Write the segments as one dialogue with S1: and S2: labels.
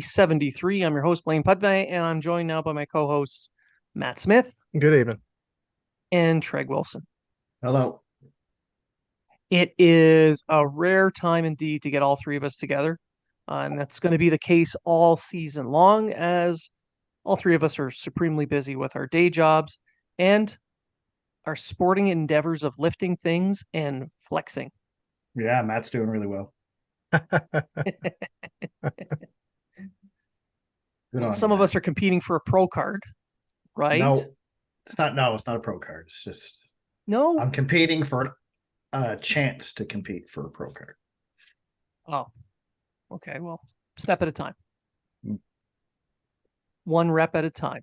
S1: 73. I'm your host, Blain Pudvey, and I'm joined now by my co-hosts, Matt Smith
S2: Good evening.
S1: and Trege Wilson.
S3: Hello.
S1: It is a rare time indeed to get all three of us together, and that's going to be the case all season long as all three of us are supremely busy with our day jobs and our sporting endeavors of lifting things and flexing.
S3: Yeah, Matt's doing really well. Good on
S1: Some
S3: you,
S1: of
S3: Matt.
S1: us are competing for a pro card, right?
S3: No, it's not. No, it's not a pro card. It's just
S1: No?
S3: I'm competing for a chance to compete for a pro card.
S1: Oh, okay. Well, step at a time.
S3: Mm.
S1: One rep at a time.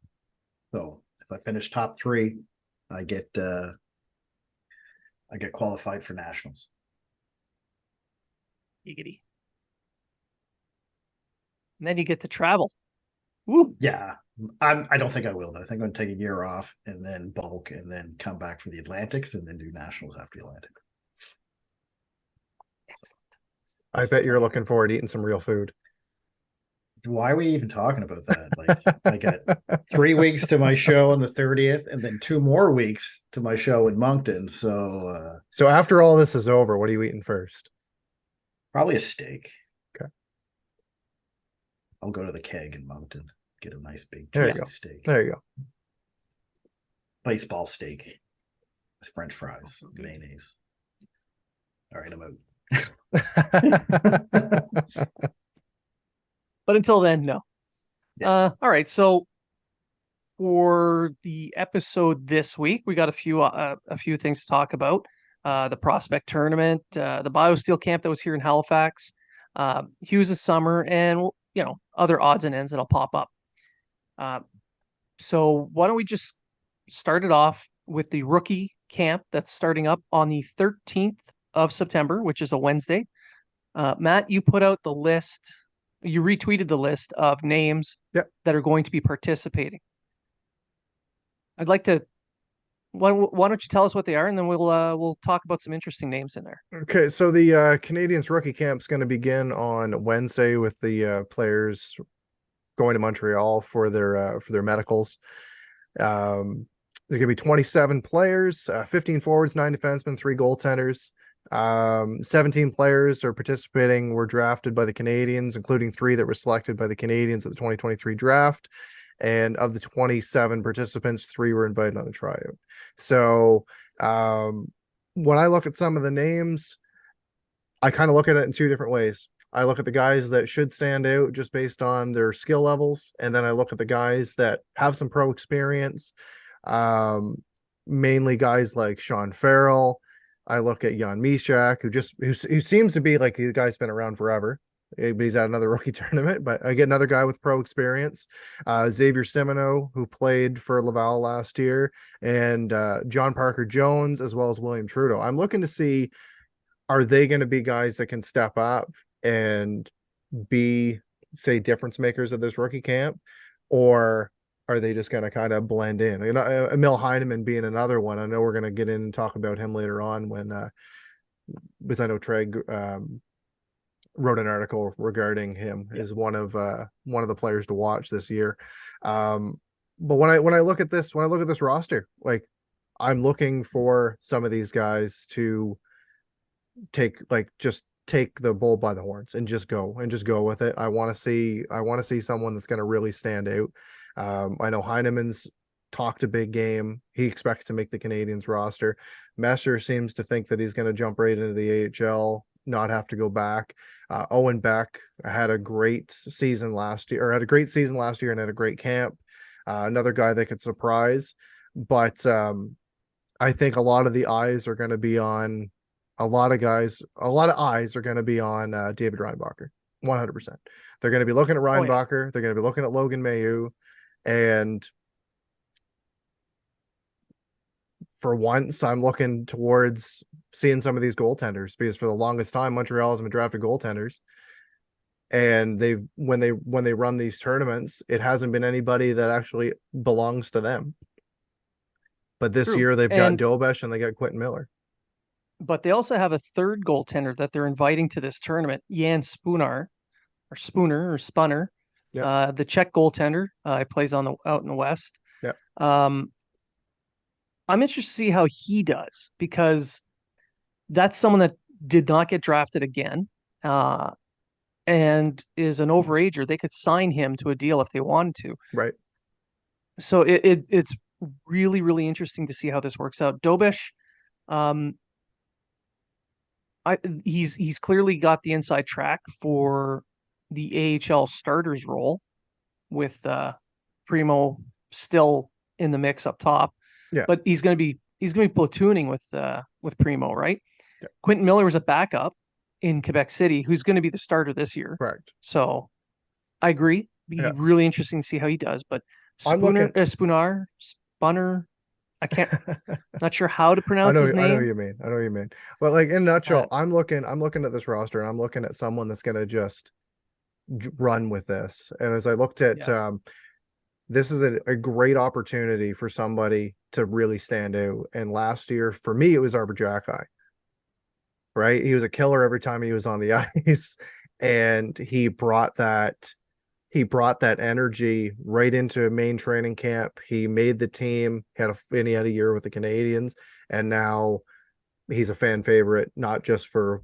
S3: So if I finish top three, I get qualified for nationals.
S1: Giggity. And then you get to travel. Woo.
S3: Yeah, I don't think I will. Though. I think I'm going to take a year off and then bulk and then come back for the Atlantics and then do nationals after the Atlantic.
S1: Excellent.
S2: I bet you're looking forward to eating some real food.
S3: Why are we even talking about that? Like, I got 3 weeks to my show on the 30th, and then 2 more weeks to my show in Moncton.
S2: So after all this is over, what are you eating first?
S3: Probably a steak.
S2: Okay.
S3: I'll go to the Keg in Moncton, get a nice big
S2: There you
S3: juicy
S2: go.
S3: steak.
S2: There you go.
S3: Baseball steak with French fries, mayonnaise. All right, I'm out.
S1: But until then, no.
S3: Yeah.
S1: All right. So for the episode this week, we got a few things to talk about. The prospect tournament, the Biosteel Camp that was here in Halifax, Hughes' summer, and other odds and ends that'll pop up. So why don't we just start it off with the rookie camp that's starting up on the 13th of September, which is a Wednesday. Matt, you put out the list. You retweeted the list of names
S2: Yep.
S1: that are going to be participating. I'd like to. Why don't you tell us what they are, and then we'll talk about some interesting names in there.
S2: Okay, so the Canadiens rookie camp is going to begin on Wednesday with the players going to Montreal for their medicals. There's going to be 27 players, 15 forwards, 9 defensemen, 3 goaltenders. 17 players are participating, were drafted by the Canadiens, including 3 that were selected by the Canadiens at the 2023 draft. And of the 27 participants, 3 were invited on a tryout. So when I look at some of the names, I kind of look at it in 2 different ways. I look at the guys that should stand out just based on their skill levels, and then I look at the guys that have some pro experience, mainly guys like Sean Farrell. I look at Jan Mysak, who seems to be like the guy's been around forever, but he's at another rookie tournament. But I get another guy with pro experience, Xavier Simoneau, who played for Laval last year, and John Parker Jones, as well as William Trudeau. I'm looking to see, are they going to be guys that can step up and be, say, difference makers at this rookie camp, or are they just going to kind of blend in? Emil Heineman being another one. I know we're going to get in and talk about him later on because I know Trege wrote an article regarding him as one of the players to watch this year. But when I look at this roster, like, I'm looking for some of these guys to take the bull by the horns and just go with it. I want to see someone that's going to really stand out. I know Heineman's talked a big game. He expects to make the Canadiens roster. Messer seems to think that he's going to jump right into the AHL, not have to go back. Owen Beck had a great season last year, and had a great camp. Another guy that could surprise, but I think a lot of eyes are going to be on David Reinbacher. 100%. They're going to be looking at Reinbacher. They're going to be looking at Logan Mailloux. And for once, I'm looking towards seeing some of these goaltenders, because for the longest time, Montreal has been drafted goaltenders. And when they run these tournaments, it hasn't been anybody that actually belongs to them. But this year they've got Dobesh and they got Quentin Miller.
S1: But they also have a third goaltender that they're inviting to this tournament, Jan Spooner,
S2: Yep.
S1: The Czech goaltender, he plays out in the West.
S2: Yep.
S1: I'm interested to see how he does because that's someone that did not get drafted again, and is an overager. They could sign him to a deal if they wanted to.
S2: Right.
S1: So it's really, really interesting to see how this works out. Dobish, um, he's clearly got the inside track for the AHL starters role with Primo still in the mix up top.
S2: Yeah.
S1: But he's gonna be platooning with Primo, right?
S2: Yeah.
S1: Quentin Miller was a backup in Quebec City, who's going to be the starter this year.
S2: Correct.
S1: So I agree. Be
S2: Yeah.
S1: really interesting to see how he does. But
S2: I'm looking.
S1: Spunner, I can't. Not sure how to pronounce his
S2: I know what
S1: name.
S2: you mean. I know what you mean. But like in a nutshell,
S1: Uh,
S2: I'm looking at this roster and I'm looking at someone that's going to just run with this. And as I looked at,
S1: yeah.
S2: this is a great opportunity for somebody to really stand out. And last year, for me, it was Arbor Jacki, right? He was a killer every time he was on the ice, and he brought that energy right into a main training camp. He made the team, and he had a year with the Canadiens, and now he's a fan favorite, not just for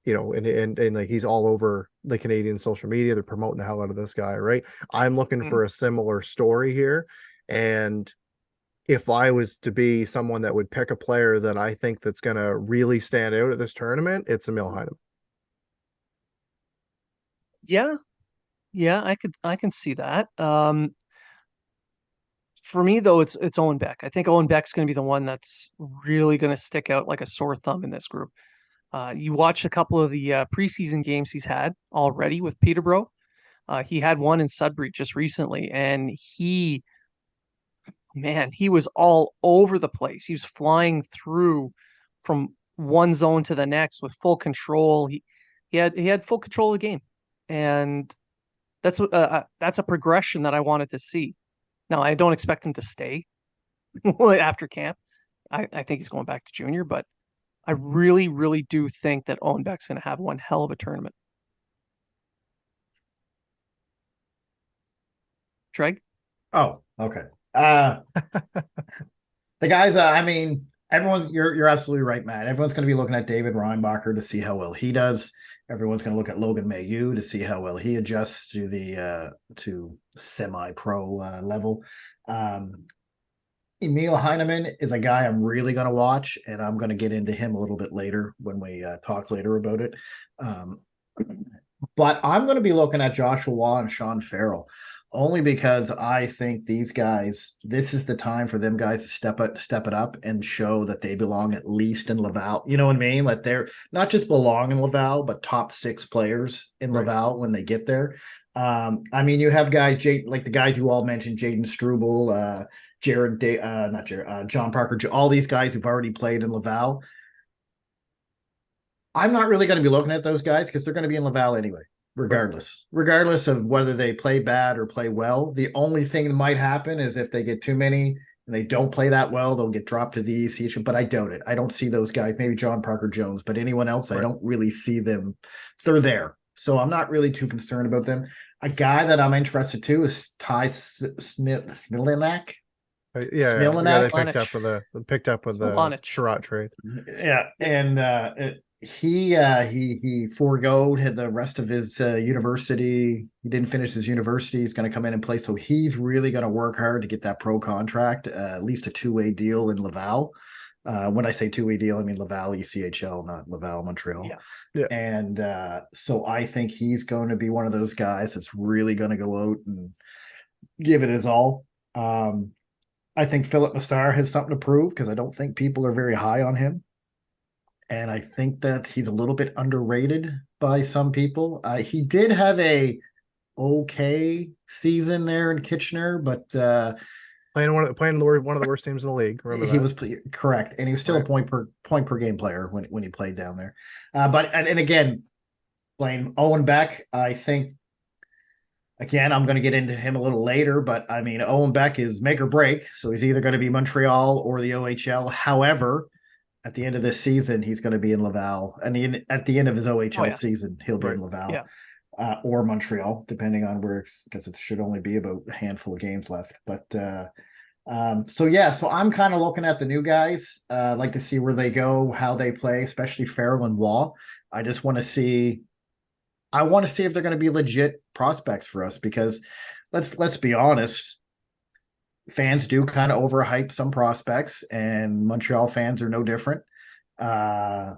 S2: and like he's all over the Canadian social media. They're promoting the hell out of this guy, right? I'm looking
S1: Mm.
S2: for a similar story here. And if I was to be someone that would pick a player that I think that's going to really stand out at this tournament, it's Emil Heineman.
S1: Yeah. Yeah, I can see that. For me though, it's Owen Beck. I think Owen Beck's going to be the one that's really going to stick out like a sore thumb in this group. You watch a couple of the preseason games he's had already with Peterborough. He had one in Sudbury just recently, and he was all over the place. He was flying through from one zone to the next with full control. He had full control of the game, and that's a progression that I wanted to see. Now I don't expect him to stay after camp. I think he's going back to junior, but I really, really do think that Owen Beck's going to have one hell of a tournament. Treg?
S3: Oh, okay. The guys, I mean, everyone, you're absolutely right, Matt. Everyone's going to be looking at David Reinbacher to see how well he does. Everyone's going to look at Logan Mailloux to see how well he adjusts to the to semi-pro level. Emil Heineman is a guy I'm really going to watch, and I'm going to get into him a little bit later when we talk later about it. But I'm going to be looking at Joshua Waugh and Sean Farrell only because I think these guys, this is the time for them guys to step it up and show that they belong at least in Laval. You know what I mean? Like they're not just belong in Laval, but top 6 players in Laval when they get there. I mean, you have guys, like the guys you all mentioned, Jaden Struble, John Parker, all these guys who've already played in Laval. I'm not really going to be looking at those guys because they're going to be in Laval anyway, regardless of whether they play bad or play well. The only thing that might happen is if they get too many and they don't play that well, they'll get dropped to the ECHL, but I doubt it. I don't see those guys, maybe John Parker Jones, but anyone else, I don't really see them. They're there. So I'm not really too concerned about them. A guy that I'm interested to is Ty Smilinac.
S2: Yeah, they picked up with the Sherratt trade.
S3: Yeah, and he foregoed the rest of his university. He didn't finish his university. He's going to come in and play, so he's really going to work hard to get that pro contract, at least a 2-way deal in Laval. When I say 2-way deal, I mean Laval ECHL, not Laval Montreal.
S2: Yeah.
S3: And so I think he's going to be one of those guys that's really going to go out and give it his all. I think Philip Massar has something to prove because I don't think people are very high on him. And I think that he's a little bit underrated by some people. He did have a okay season there in Kitchener, but
S2: playing one of the worst teams in the league.
S3: He was correct, and he was still a point per game player when he played down there. But again, Blain, Owen Beck, I think. Again, I'm going to get into him a little later, but I mean, Owen Beck is make or break. So he's either going to be Montreal or the OHL. However, at the end of this season, he's going to be in Laval. And at the end of his OHL season, he'll be in Laval. or Montreal, depending on where, because it should only be about a handful of games left. But so I'm kind of looking at the new guys. I'd like to see where they go, how they play, especially Farrell and Wall. I just want to see. I want to see if they're going to be legit prospects for us, because let's be honest, fans do kind of overhype some prospects, and Montreal fans are no different. Uh,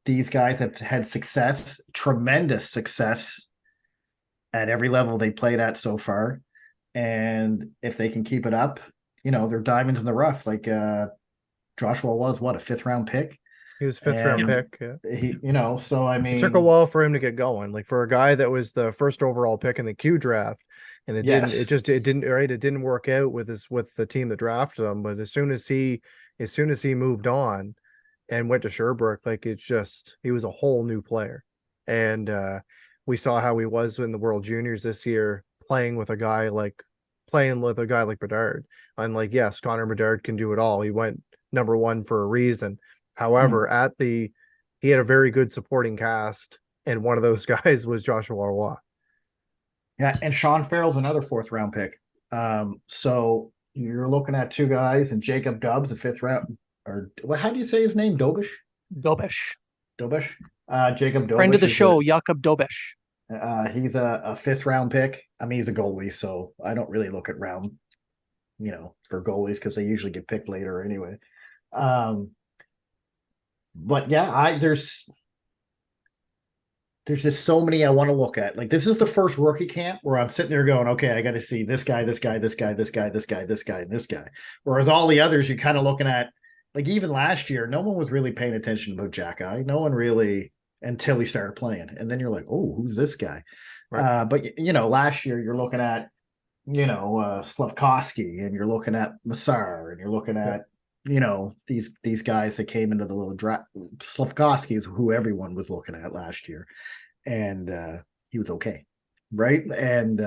S3: these guys have had success, tremendous success at every level they played at so far. And if they can keep it up, they're diamonds in the rough. Like Joshua was what, a 5th-round pick?
S2: He was 5th-round pick. Yeah.
S3: So I mean,
S2: It took a while for him to get going. Like for a guy that was the first overall pick in the Q draft, and it didn't work out with the team that drafted him. But as soon as he moved on and went to Sherbrooke, like he was a whole new player. And we saw how he was in the World Juniors this year, playing with a guy like Bedard. And like, yes, Connor Bedard can do it all. He went number 1 for a reason. However, he had a very good supporting cast, and one of those guys was Joshua Roy.
S3: Yeah, and Sean Farrell's another 4th-round pick. So you're looking at 2 guys, and Jacob Dubbs, a 5th-round, or how do you say his name? Dobish. Jacob Dobish,
S1: friend of the show, Jakob Dobish.
S3: He's a 5th-round pick. I mean, he's a goalie, so I don't really look at round, for goalies, because they usually get picked later anyway. But yeah, there's just so many I want to look at. Like, this is the first rookie camp where I'm sitting there going, okay, I got to see this guy, this guy, this guy, this guy, this guy, this guy, and this guy. Whereas all the others, you're kind of looking at, like, even last year, no one was really paying attention about Jack Eye. No one really, until he started playing. And then you're like, oh, who's this guy? Right. But last year you're looking at, Slavkovsky, and you're looking at Massar, and you're looking at, these guys that came into the little draft. Slavkovsky is who everyone was looking at last year, and he was okay, right? And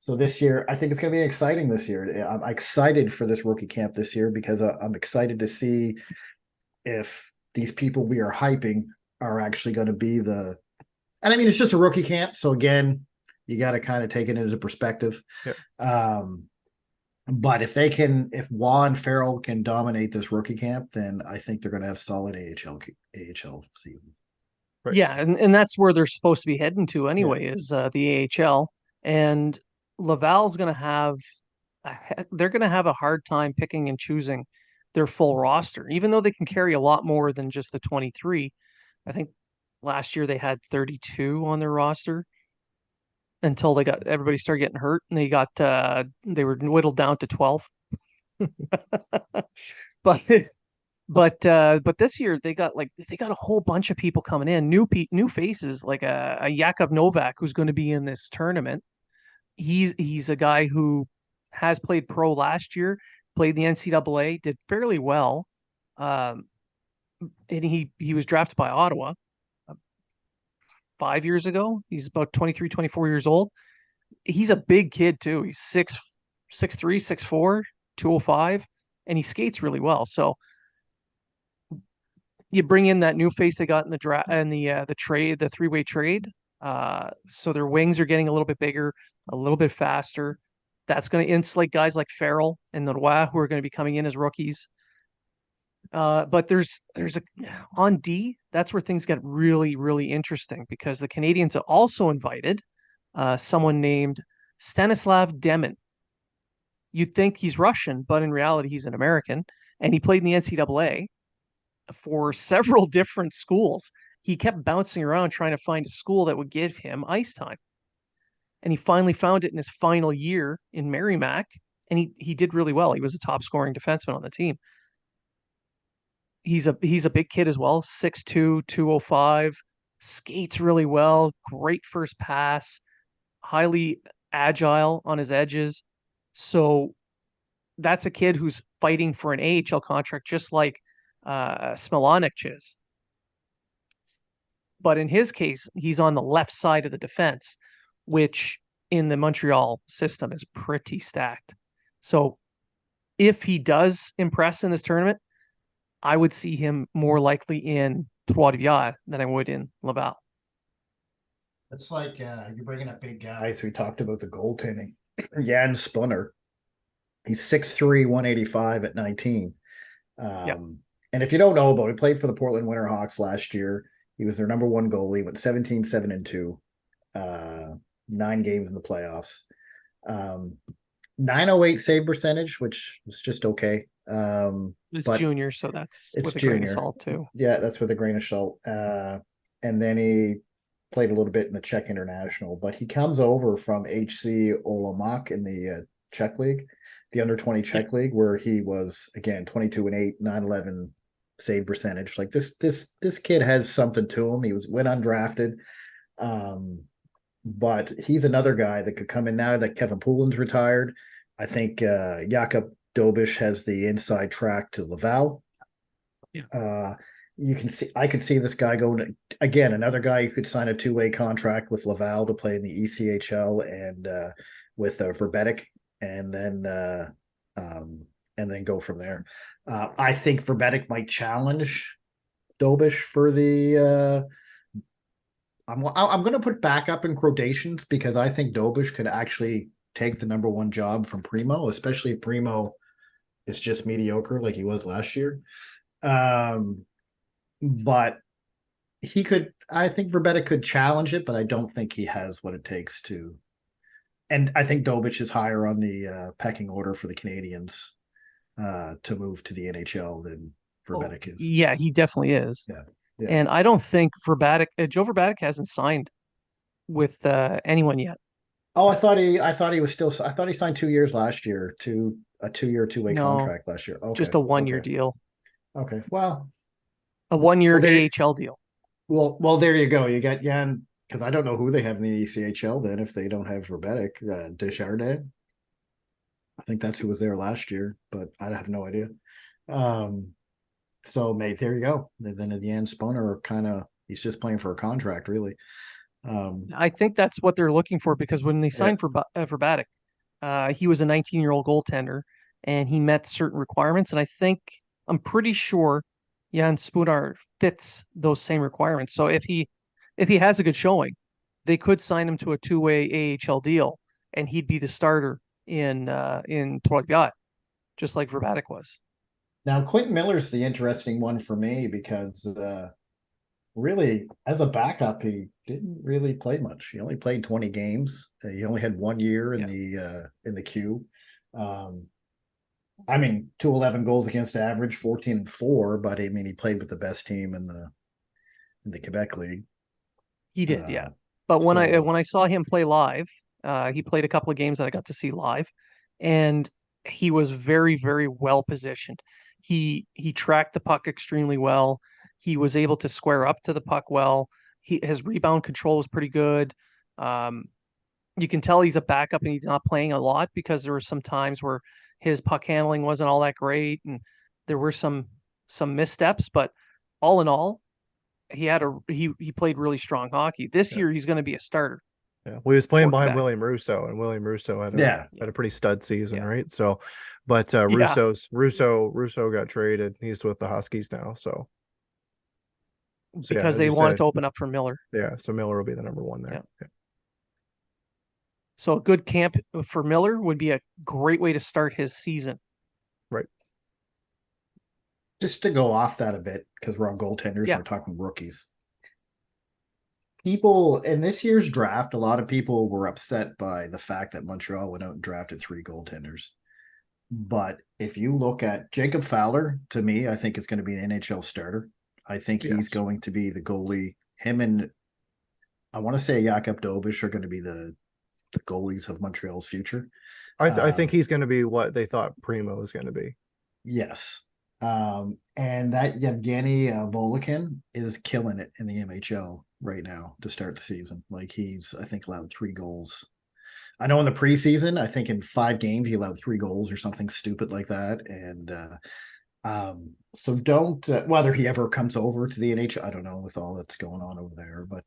S3: so this year, I think it's going to be exciting this year. I'm excited for this rookie camp this year, because I'm excited to see if these people we are hyping are actually going to be and I mean, it's just a rookie camp, so again, you got to kind of take it into perspective. Yep. But if Waugh and Farrell can dominate this rookie camp, then I think they're going to have solid AHL seasons.
S1: Right. Yeah, and that's where they're supposed to be heading to anyway, is the AHL. And Laval's going to have a hard time picking and choosing their full roster, even though they can carry a lot more than just the 23. I think last year they had 32 on their roster until everybody started getting hurt, and they were whittled down to 12. But this year they got a whole bunch of people coming in, new faces, like a Jakub Novak, who's going to be in this tournament. He's a guy who has played pro last year, played the NCAA, did fairly well, and he was drafted by Ottawa 5 years ago. He's about 23, 24 years old. He's a big kid too. He's 6'3", 6'4", 205, and he skates really well. So you bring in that new face they got in the draft and the trade, the 3-way trade. So their wings are getting a little bit bigger, a little bit faster. That's going to insulate guys like Farrell and Noir, who are going to be coming in as rookies. But there's on D, that's where things get really, really interesting, because the Canadiens have also invited someone named Stanislav Demin. You'd think he's Russian, but in reality, he's an American, and he played in the NCAA for several different schools. He kept bouncing around trying to find a school that would give him ice time. And he finally found it in his final year in Merrimack, and he did really well. He was a top scoring defenseman on the team. He's a big kid as well, 6'2", 205, skates really well, great first pass, highly agile on his edges. So that's a kid who's fighting for an AHL contract, just like Smilanic is. But in his case, he's on the left side of the defense, which in the Montreal system is pretty stacked. So if he does impress in this tournament, I would see him more likely in Trois-Rivières than I would in Laval.
S3: It's like you're bringing up big guys. We talked about the goaltending. Jan Spunner. He's 6'3", 185 at 19.
S1: Yeah.
S3: And if you don't know about it, played for the Portland Winterhawks last year. He was their number one goalie, went 17-7-2, 9 games in the playoffs. 908 save percentage, which is just okay.
S1: It's
S3: But
S1: junior, so that's
S3: it's
S1: with a grain of
S3: junior.
S1: salt too.
S3: Yeah, that's with a grain of salt. And then he played a little bit in the Czech International, but he comes over from HC Olomouc in the Czech League, the under 20
S1: Yeah.
S3: Czech League, where he was again 22-8, 911 save percentage. Like this kid has something to him. He went undrafted. But he's another guy that could come in now that Kevin Poulin's retired. I think Jakub Dobish has the inside track to Laval.
S1: Yeah.
S3: You can see, I could see this guy going again, another guy who could sign a 2-way contract with Laval to play in the ECHL and with Verbetic, and then go from there. I think Verbetic might challenge Dobish for the. I'm going to put backup in quotations because I think Dobish could actually take the number one job from Primo, especially if Primo is just mediocre like he was last year. But he could, I think Verbetic could challenge it, but I don't think he has what it takes to. And I think Dobic is higher on the pecking order for the Canadiens to move to the NHL than Verbetic is.
S1: Yeah, he definitely is.
S3: Yeah. Yeah.
S1: And I don't think Joe Verbetic hasn't signed with anyone yet.
S3: I thought he was still. I thought he signed 2 years last year to a 2-year, 2-way
S1: No,
S3: contract last year. Okay,
S1: just a 1 year
S3: okay,
S1: deal,
S3: okay. Well,
S1: a 1 year
S3: there.
S1: AHL deal.
S3: Well, there you go. You got Jan because I don't know who they have in the ECHL. Then if they don't have Verbetic, Desjardins. I think that's who was there last year, but I have no idea. So mate, there you go. And then Jan Spunner he's just playing for a contract, really.
S1: I think that's what they're looking for because when they signed for Verbatic, he was a 19-year-old goaltender and he met certain requirements. And I'm pretty sure Jan Spunar fits those same requirements. So if he has a good showing, they could sign him to a 2-way AHL deal, and he'd be the starter in Trois-Rivières, just like Verbatic was.
S3: Now Quentin Miller's the interesting one for me because really, as a backup, he didn't really play much. He only played 20 games. He only had 1 year in the queue. I mean, 211 goals against average, 14-4, but I mean, he played with the best team in the Quebec League.
S1: He did, yeah. But when I saw him play live, he played a couple of games that I got to see live, and he was very, very well positioned. He tracked the puck extremely well. He was able to square up to the puck well. His rebound control was pretty good. You can tell he's a backup and he's not playing a lot because there were some times where his puck handling wasn't all that great and there were some missteps. But all in all, he played really strong hockey. This year he's going to be a starter.
S2: Yeah, well, he was playing behind William Russo, and William Russo had a pretty stud season, right? So, but Russo got traded. He's with the Huskies now, so
S1: because they wanted to open up for Miller.
S2: Yeah, so Miller will be the number one there. Yeah.
S1: So a good camp for Miller would be a great way to start his season.
S2: Right.
S3: Just to go off that a bit, because we're on goaltenders, we're talking rookies. People in this year's draft, a lot of people were upset by the fact that Montreal went out and drafted 3 goaltenders. But if you look at Jacob Fowler, to me, I think it's going to be an NHL starter. I think he's going to be the goalie. Him and I want to say Jakub Dobish are going to be the goalies of Montreal's future.
S2: I think he's going to be what they thought Primo was going to be.
S3: Yes. And that Yevgeny Volikin is killing it in the MHL right now to start the season. Like he's, I think, allowed 3 goals. I know in the preseason, I think in 5 games, he allowed 3 goals or something stupid like that. And so don't, whether he ever comes over to the NHL, I don't know with all that's going on over there, but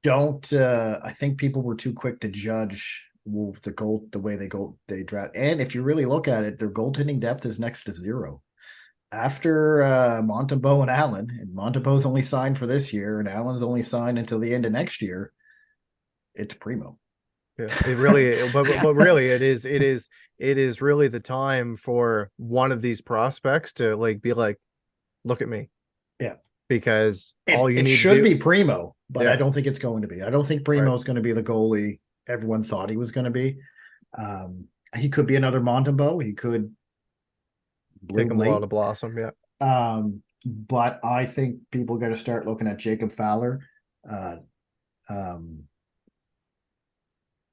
S3: don't, I think people were too quick to judge the way they draft. And if you really look at it, their goaltending depth is next to 0. after Montembeault and Allen, and Montembeault's only signed for this year, and Allen's only signed until the end of next year. It's primo.
S2: Yeah, it really, but really, it is really the time for one of these prospects to like be like, look at me,
S3: Yeah,
S2: because all you
S3: it
S2: need to
S3: should
S2: do,
S3: be primo, but I
S2: yeah,
S3: don't think it's going to be. I don't think
S2: right,
S3: primo is going to be the goalie everyone thought he was going to be. He could be another Montembeault. He could
S2: take
S3: bloom
S2: them a lot
S3: late.
S2: to blossom. Yeah,
S3: But I think people got to start looking at Jacob Fowler, uh, um,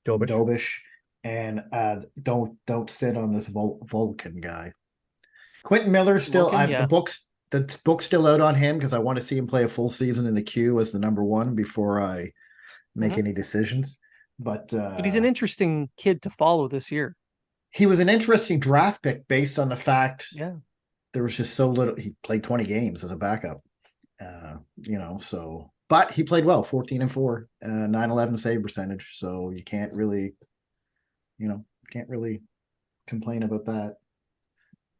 S2: Dobish.
S3: Dobish, and don't sit on this Vulcan guy. Quentin Miller still.
S1: Vulcan,
S3: I
S1: yeah.
S3: the book's still out on him because I want to see him play a full season in the queue as the number one before I make
S1: Mhm.
S3: any decisions. But
S1: But he's an interesting kid to follow this year.
S3: he was an interesting draft pick based on the fact
S1: Yeah.
S3: there was just so little. He played 20 games as a backup, so but he played well, 14-4, 911 save percentage. So you can't really, can't really complain about that.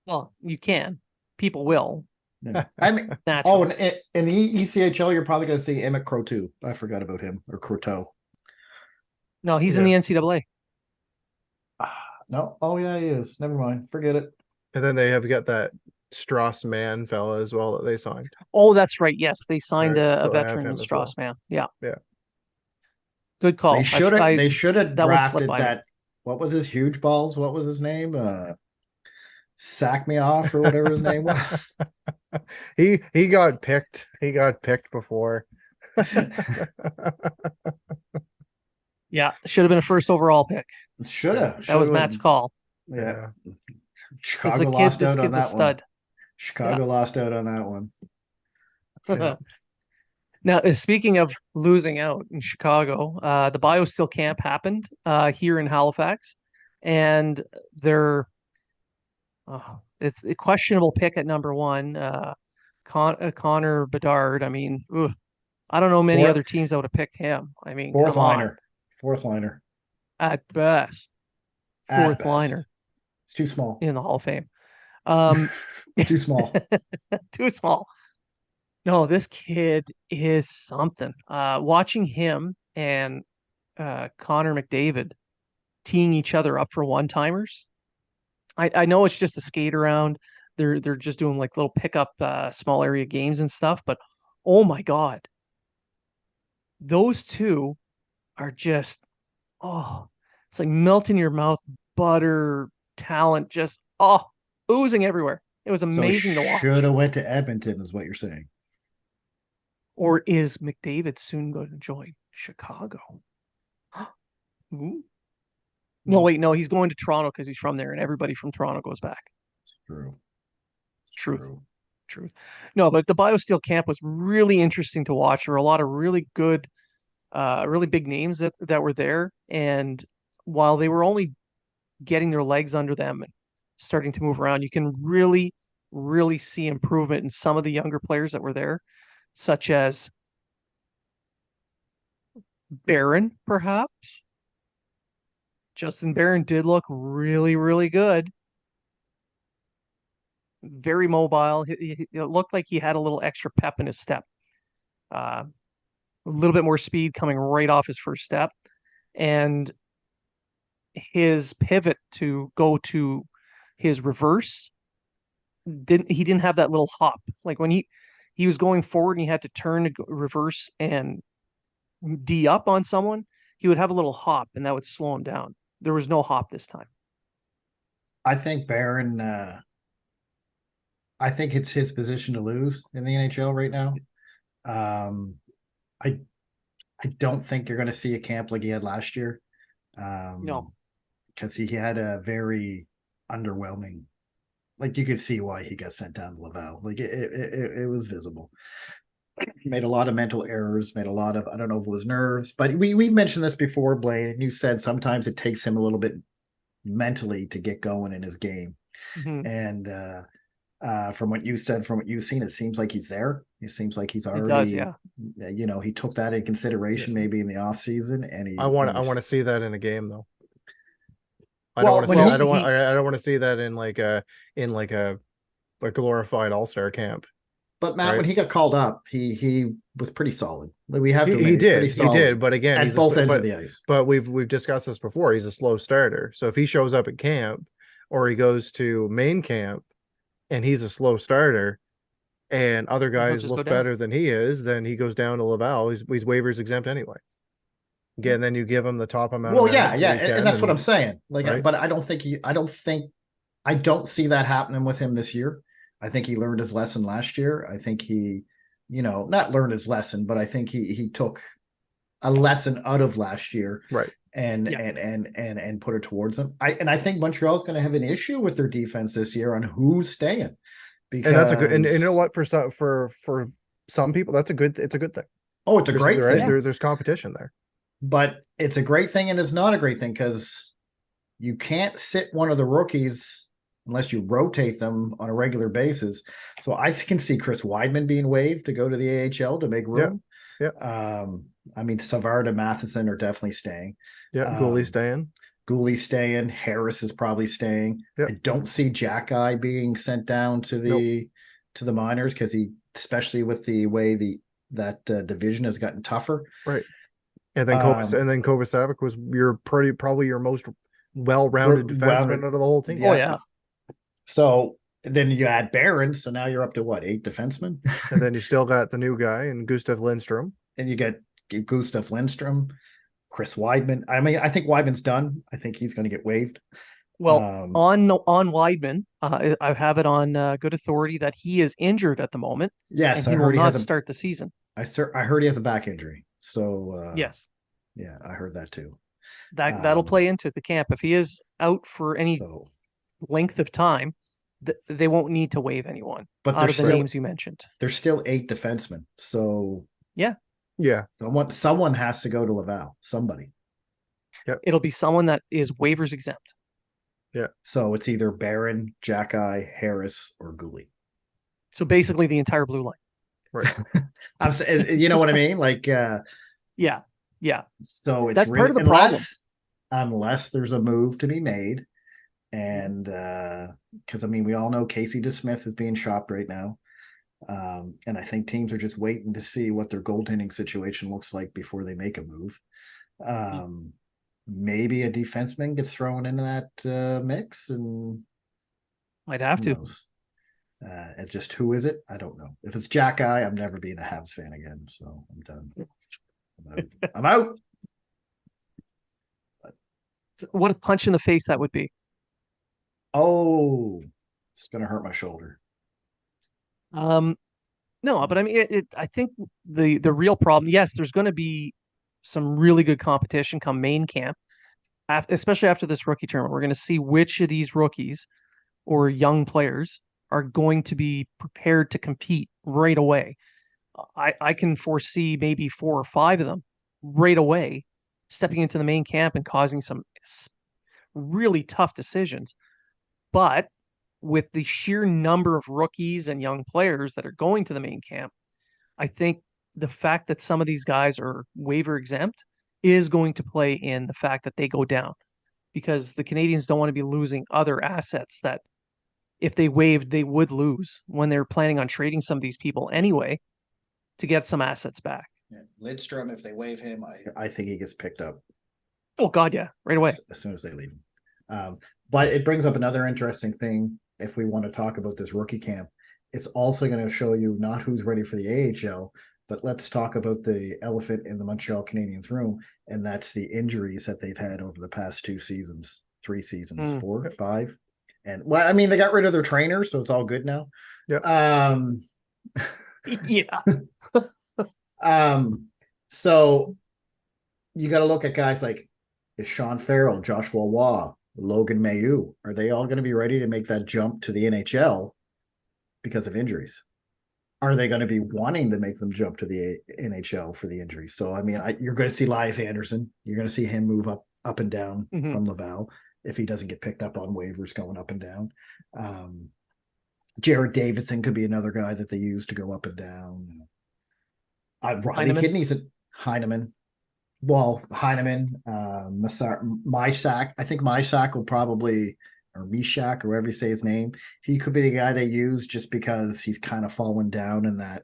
S1: Well, you can. People will.
S3: Yeah. I mean,
S1: Naturally.
S3: in the ECHL, you're probably going to see Emmett Croteau. I forgot about him, or Croteau.
S1: No, he's in
S2: Yeah.
S1: the NCAA.
S3: No, oh yeah, he is. Never mind, forget it.
S2: And then they have got that Strauss man fella as well that they signed.
S1: Oh, that's right. Yes, they signed
S2: Right,
S1: a
S2: so they have
S1: veteran in
S2: him as well.
S1: Straussman. Yeah,
S2: Yeah,
S1: good
S3: They
S1: call.
S3: should have.
S1: I
S3: They should have
S1: that one slipped
S3: drafted
S1: by me.
S3: that. What was his huge balls? What was his name? Sack me off or whatever his name was.
S2: he got picked. He got picked before.
S1: Yeah, should have been a first overall pick.
S3: Should have.
S1: That was Matt's call.
S3: Yeah.
S2: Yeah.
S3: Chicago lost
S1: This
S3: out on
S1: kid's a
S3: that one.
S1: stud.
S3: Chicago lost out on that one.
S2: Yeah.
S1: Now, speaking of losing out in Chicago, the Biosteel Camp happened here in Halifax, and it's a questionable pick at number one. Connor Bedard. I mean, I don't know many
S3: Fourth,
S1: other teams that would have picked him. I mean,
S3: fourth
S1: come on,
S3: liner. Fourth liner.
S1: at best,
S3: At
S1: fourth
S3: best.
S1: liner
S3: It's too small.
S1: in the Hall of Fame. Um,
S3: Too small.
S1: too small. No, this kid is something. Watching him and Connor McDavid teeing each other up for one timers. I know it's just a skate around. They're just doing like little pickup small area games and stuff, but oh my God, those two are just it's like melt in your mouth, butter, talent, just oozing everywhere. It was
S3: So
S1: amazing to watch.
S3: should have went to Edmonton, is what you're saying.
S1: Or is McDavid soon going to join Chicago? Ooh. No, wait, no, he's going to Toronto because he's from there, and everybody from Toronto goes back.
S3: True.
S1: Truth. No, but the Biosteel camp was really interesting to watch. There were a lot of really good, really big names that were there, and while they were only getting their legs under them and starting to move around, you can really, really see improvement in some of the younger players that were there, such as Barron, perhaps. Justin Barron did look really, really good. Very mobile. It looked like he had a little extra pep in his step. A little bit more speed coming right off his first step. And his pivot to go to his reverse didn't have that little hop. Like when he was going forward and he had to turn to reverse and D up on someone, he would have a little hop and that would slow him down. There was no hop this time.
S3: I think Barron. I think it's his position to lose in the NHL right now. I I don't think you're going to see a camp like he had last year.
S1: No,
S3: Because he had a very underwhelming. Like you could see why he got sent down to Laval. Like it was visible. Made a lot of mental errors. Made a lot of, I don't know if it was nerves, but we mentioned this before, Blaine. And you said sometimes it takes him a little bit mentally to get going in his game.
S1: mm-hmm.
S3: And from what you said, from what you've seen, it seems like he's there. It seems like he's already,
S1: It does, yeah.
S3: He took that in consideration maybe in the off season, and
S2: I want to see that in a game though. I
S3: Well,
S2: don't want to see. I don't want to see that in like a a glorified all-star camp.
S3: But Matt,
S2: Right.
S3: when he got called up, he was pretty solid. Like, we have to admit,
S2: He
S3: he's pretty
S2: did. He
S3: solid
S2: did. But again,
S3: at both ends of the ice.
S2: but we've discussed this before. He's a slow starter. So if he shows up at camp or he goes to main camp and he's a slow starter and other
S1: He'll
S2: guys
S1: just go
S2: look
S1: down.
S2: better than he is, then he goes down to Laval. He's waivers exempt anyway. Again, then you give him the top amount
S3: Well,
S2: of
S3: yeah,
S2: minutes
S3: yeah,
S2: that he can,
S3: and that's what I'm saying. Like,
S2: right?
S3: but I don't see that happening with him this year. I think he learned his lesson last year. I think he, not learned his lesson, but I think he took a lesson out of last year,
S2: Right.
S3: and
S1: Yeah.
S3: and put it towards them. I think Montreal's going to have an issue with their defense this year on who's staying, because
S2: And that's a good. And you know what? For some people, it's a good thing.
S3: Oh, it's a great
S2: right?
S3: thing.
S2: There's competition there.
S3: But it's a great thing and it's not a great thing, because you can't sit one of the rookies unless you rotate them on a regular basis. So I can see Chris Weidman being waived to go to the AHL to make room.
S2: Yeah.
S3: I mean, Savard and Matheson are definitely staying.
S2: Yeah. Goalie staying.
S3: Gooley's staying. Harris is probably staying.
S2: Yep.
S3: I don't see Jack Eye being sent down to the minors, because especially with the way that division has gotten tougher.
S2: Right. And then Kovacevic was probably your most well-rounded defenseman out of the whole team.
S1: Oh yeah.
S3: So then you add Barron, so now you're up to what, 8 defensemen?
S2: And then you still got the new guy and Gustav Lindstrom.
S3: And you get Gustav Lindstrom, Chris Weidman. I mean, I think Weidman's done. I think he's going to get waived.
S1: Well, on Weidman, I have it on good authority that he is injured at the moment.
S3: Yes,
S1: and he will not start the season.
S3: I heard he has a back injury. So
S1: yes,
S3: yeah, I heard that too.
S1: That'll play into the camp. If he is out for any length of time, they won't need to waive anyone.
S3: But
S1: out of the names you mentioned,
S3: there's still 8 defensemen. So
S1: yeah.
S3: Someone has to go to Laval. Somebody.
S2: Yep.
S1: It'll be someone that is waivers exempt.
S2: Yeah.
S3: So it's either Barron, Jack Eye, Harris, or Gooley.
S1: So basically the entire blue line.
S2: Right.
S3: You know what I mean? Like,
S1: yeah.
S3: So it's
S1: that's
S3: really,
S1: part of the problem.
S3: Unless there's a move to be made. And because I mean, we all know Casey DeSmith is being shopped right now. And I think teams are just waiting to see what their goaltending situation looks like before they make a move. Maybe a defenseman gets thrown into that mix, and
S1: might have to.
S3: And just who is it? I don't know. If it's Jack Eye, I'm never being a Habs fan again. So I'm done. I'm out.
S1: What a punch in the face that would be.
S3: Oh, it's gonna hurt my shoulder.
S1: No, but I mean, I think the real problem, yes, there's going to be some really good competition come main camp, especially after this rookie tournament. We're going to see which of these rookies or young players are going to be prepared to compete right away. I can foresee maybe 4 or 5 of them right away stepping into the main camp and causing some really tough decisions. But with the sheer number of rookies and young players that are going to the main camp, I think the fact that some of these guys are waiver exempt is going to play in the fact that they go down, because the Canadiens don't want to be losing other assets that if they waived, they would lose when they're planning on trading some of these people anyway to get some assets back.
S3: Yeah. Lidstrom, if they waive him, I think he gets picked up.
S1: Oh God, yeah, right away.
S3: As soon as they leave him. But it brings up another interesting thing. If we want to talk about this rookie camp, it's also going to show you not who's ready for the AHL, but let's talk about the elephant in the Montreal Canadiens room, and that's the injuries that they've had over the past 2 seasons, 3 seasons, 4, 5. And well, I mean, they got rid of their trainer, so it's all good now.
S2: Yeah.
S1: Yeah.
S3: So you got to look at guys like Sean Farrell, Joshua Waugh, Logan Mailloux. Are they all going to be ready to make that jump to the NHL because of injuries? Are they going to be wanting to make them jump to the NHL for the injuries? So, I mean, you're going to see Elias Anderson. You're going to see him move up and down from Laval if he doesn't get picked up on waivers going up and down. Jared Davidson could be another guy that they use to go up and down. Riley Kidney's a Heineman. Well, Heineman, Mysak. I think Mysak will probably, or Mishak or whatever you say his name. He could be the guy they use just because he's kind of fallen down in that.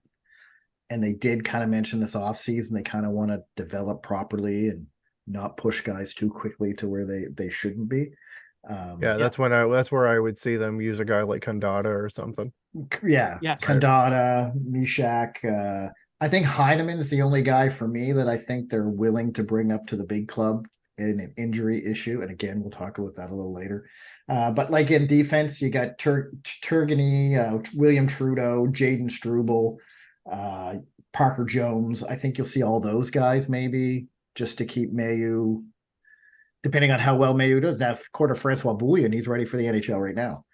S3: And they did kind of mention this offseason. They kind of want to develop properly and not push guys too quickly to where they shouldn't be.
S2: Yeah, that's where I would see them use a guy like Kandata or something.
S3: Yeah,
S1: Yes.
S3: Kandata, Mishak. I think Heineman is the only guy for me that I think they're willing to bring up to the big club in an injury issue. And again, we'll talk about that a little later. But like in defense, you got Turgenev, William Trudeau, Jaden Struble, Parker Jones. I think you'll see all those guys maybe just to keep Mayu, depending on how well Mayu does. That quarter Francois Bouillon, he's ready for the NHL right now.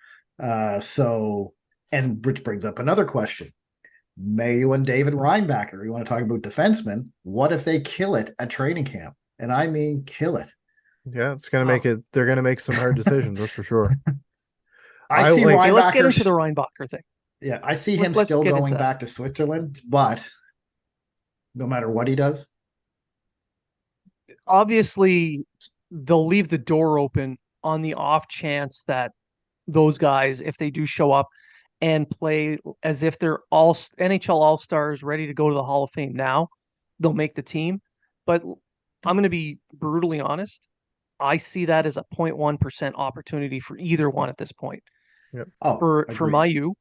S3: And which brings up another question. Mayu and David Reinbacher, you want to talk about defensemen? What if they kill it at training camp? And I mean kill it.
S2: Yeah, it's gonna make it. They're gonna make some hard decisions, that's for sure.
S3: I see
S1: Okay, let's get
S3: Reinbacher's-
S1: into the Reinbacher thing.
S3: Yeah, I see him
S1: Let's
S3: still
S1: get into
S3: going
S1: that.
S3: back to Switzerland, but no matter what he does,
S1: Obviously, they'll leave the door open on the off chance that those guys, if they do show up and play as if they're all NHL All-Stars ready to go to the Hall of Fame now, they'll make the team. But I'm going to be brutally honest. I see that as a 0.1% opportunity for either one at this point. For
S3: agreed.
S1: Mayu,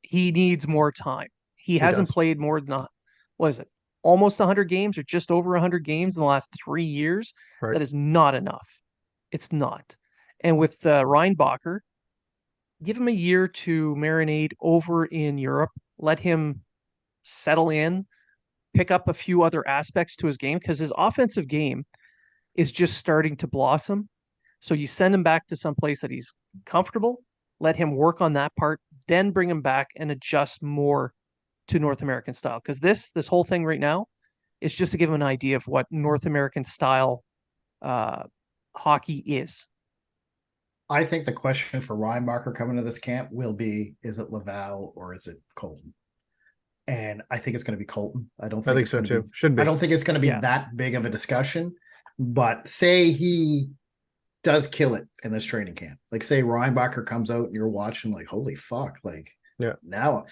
S1: he needs more time. He hasn't
S2: does.
S1: played more than what is it? Almost 100 games or just over 100 games in the last 3 years.
S2: Right.
S1: That is not enough. It's not. And with Reinbacher, give him a year to marinate over in Europe. Let him settle in, pick up a few other aspects to his game because his offensive game is just starting to blossom. So you send him back to some place that he's comfortable, let him work on that part, then bring him back and adjust more to North American style. Because this whole thing right now is just to give him an idea of what North American style hockey is.
S3: I think the question for Reinbacher coming to this camp will be: is it Laval or is it Colton? And I think it's going to be Colton. I think
S2: so too. Should be.
S3: I don't think it's going to be that big of a discussion. But say he does kill it in this training camp. Like say Reinbacher comes out and you're watching like, holy fuck. Like now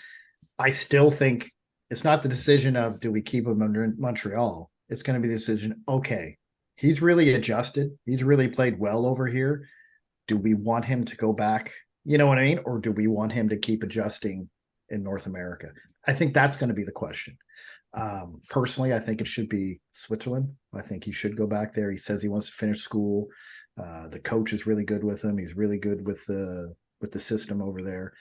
S3: I still think it's not the decision of do we keep him under Montreal? It's going to be the decision. Okay, he's really adjusted. He's really played well over here. Do we want him to go back? You know what I mean? Or do we want him to keep adjusting in North America? I think that's going to be the question. Personally, I think it should be Switzerland. I think he should go back there. He says he wants to finish school. The coach is really good with him. He's really good with the system over there.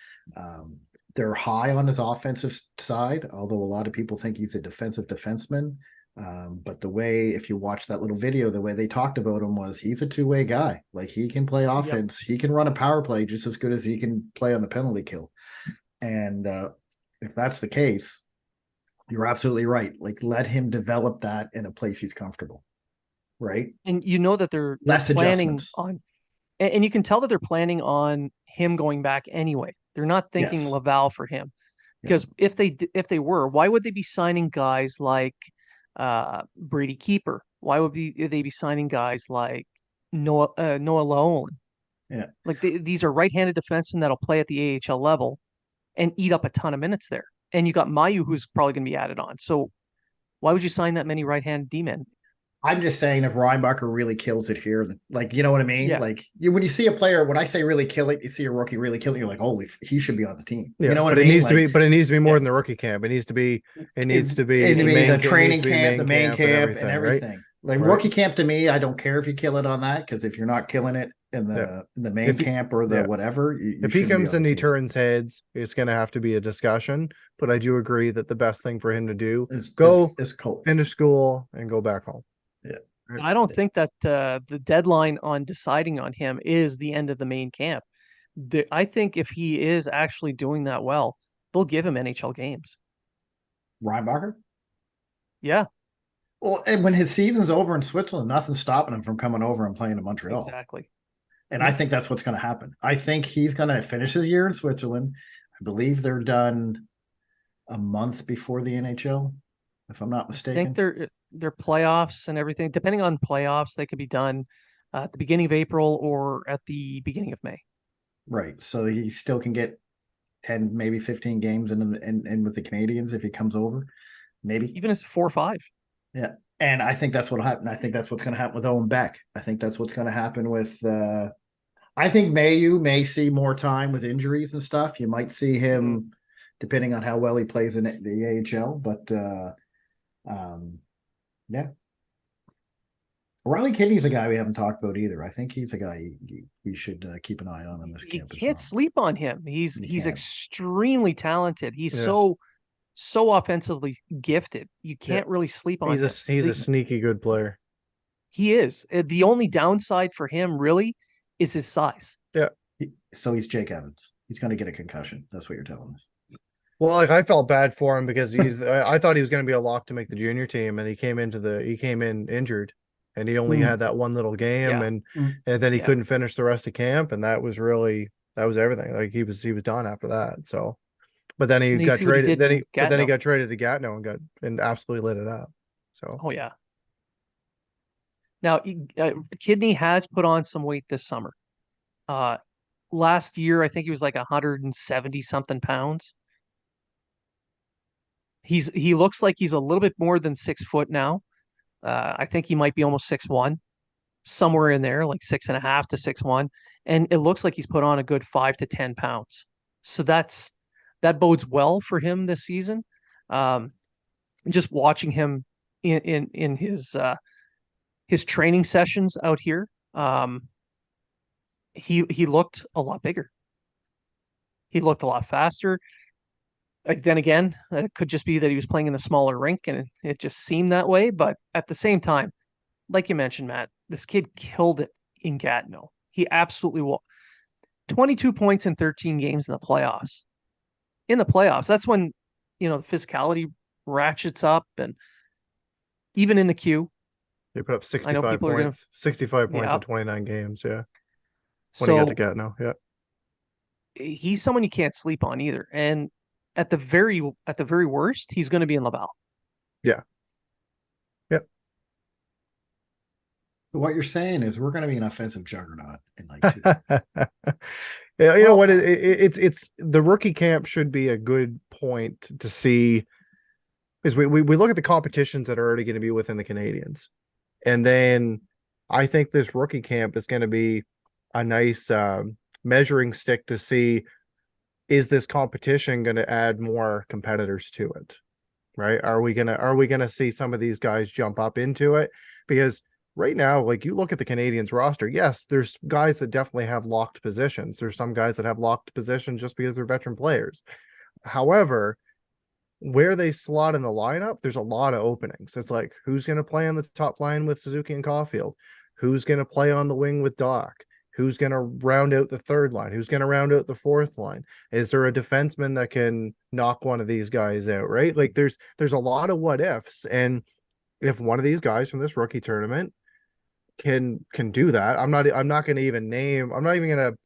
S3: They're high on his offensive side, although a lot of people think he's a defensive defenseman. But the way, if you watch that little video, the way they talked about him was he's a two-way guy. Like he can play offense. Yep. He can run a power play just as good as he can play on the penalty kill. And if that's the case, you're absolutely right. Like let him develop that in a place he's comfortable. Right.
S1: And you know that they're
S3: less
S1: planning on, and you can tell that they're planning on him going back anyway. They're not thinking Laval for him because if they were, why would they be signing guys like Brady Keeper? Why would they be signing guys like Noah Laone?
S3: Yeah,
S1: like these are right-handed defensemen that'll play at the AHL level and eat up a ton of minutes there. And you got Mayu, who's probably going to be added on. So why would you sign that many right-handed D-men?
S3: I'm just saying if Reinbacher really kills it here, like, you know what I mean?
S1: Yeah.
S3: Like when you see a player, when I say really kill it, you see a rookie really kill it, you're like, holy, he should be on the team.
S2: Yeah,
S3: you know what
S2: I
S3: mean?
S2: It needs to be, but it needs to be more than the rookie camp. It needs to be the
S3: training camp, the main camp and everything.
S2: Right?
S3: Like rookie camp to me, I don't care if you kill it on that, because if you're not killing it in the main camp or the whatever,
S2: if he comes and he turns heads, it's going to have to be a discussion. But I do agree that the best thing for him to do is finish school and go back home.
S3: Yeah.
S1: I don't think that the deadline on deciding on him is the end of the main camp. I think if he is actually doing that well, they'll give him NHL games.
S3: Reinbacher?
S1: Yeah.
S3: Well, and when his season's over in Switzerland, nothing's stopping him from coming over and playing in Montreal.
S1: Exactly.
S3: And I think that's what's going to happen. I think he's going to finish his year in Switzerland. I believe they're done a month before the NHL, if I'm not mistaken.
S1: I think their playoffs and everything, depending on playoffs, they could be done at the beginning of April or at the beginning of May.
S3: Right. So he still can get 10, maybe 15 games in with the Canadiens if he comes over. Maybe.
S1: Even as 4 or 5.
S3: Yeah. And I think that's what'll happen. I think that's what's going to happen with Owen Beck. I think that's what's going to happen with I think Mayu may see more time with injuries and stuff. You might see him depending on how well he plays in the AHL, but yeah. Riley Kidney's a guy we haven't talked about either. I think he's a guy we should keep an eye on in this
S1: You
S3: camp as
S1: can't
S3: well.
S1: sleep on him.
S3: You
S1: He's
S3: can't.
S1: extremely talented. He's
S2: Yeah.
S1: so offensively gifted. You
S2: Yeah.
S1: can't really sleep on him.
S2: He's a sneaky good player.
S1: He is. The only downside for him really is his size.
S2: Yeah.
S3: So he's Jake Evans. He's going to get a concussion. That's what you're telling us.
S2: Well, like I felt bad for him because I thought he was going to be a lock to make the junior team, and he came in injured, and he only had that one little game,
S1: Yeah.
S2: and then he
S1: Yeah.
S2: couldn't finish the rest of camp, and that was everything. Like he was done after that. So, but then he
S1: And you
S2: got
S1: see what he
S2: traded.
S1: did in
S2: Then he
S1: Gatineau.
S2: got traded to Gatineau and absolutely lit it up. So
S1: Oh yeah. Now, Kidney has put on some weight this summer. Last year, I think he was like 170 something pounds. He looks like he's a little bit more than 6 foot now. I think he might be almost 6'1", somewhere in there, like 6.5 to 6'1", and it looks like he's put on a good 5 to 10 pounds. So that bodes well for him this season. Just watching him in his training sessions out here, he looked a lot bigger. He looked a lot faster. Then again, it could just be that he was playing in the smaller rink and it just seemed that way. But at the same time, like you mentioned, Matt, this kid killed it in Gatineau. He absolutely will. 22 points in 13 games in the playoffs. In the playoffs, that's when, the physicality ratchets up. And even in the queue,
S2: they put up
S1: I know
S2: 65
S1: people are going to,
S2: 65 points
S1: yeah.
S2: in 29 games. Yeah. When he got
S1: So
S2: to Gatineau. Yeah.
S1: he's someone you can't sleep on either. And at the very worst, he's going to be in Laval.
S2: Yeah. Yep.
S3: What you're saying is we're going to be an offensive juggernaut in like 2
S2: Yeah, you know
S1: Well,
S2: what? It's the rookie camp should be a good point to see, because we look at the competitions that are already going to be within the Canadiens, and then I think this rookie camp is going to be a nice measuring stick to see, is this competition going to add more competitors to it, right? Are we gonna see some of these guys jump up into it? Because right now, like you look at the Canadiens roster, yes, there's guys that definitely have locked positions. There's some guys that have locked positions just because they're veteran players. However, where they slot in the lineup, there's a lot of openings. It's like, who's going to play on the top line with Suzuki and Caulfield? Who's going to play on the wing with Doc? Who's going to round out the third line? Who's going to round out the fourth line? Is there a defenseman that can knock one of these guys out, right? Like there's a lot of what ifs. And if one of these guys from this rookie tournament can do that, I'm not going to even name, I'm not even going to,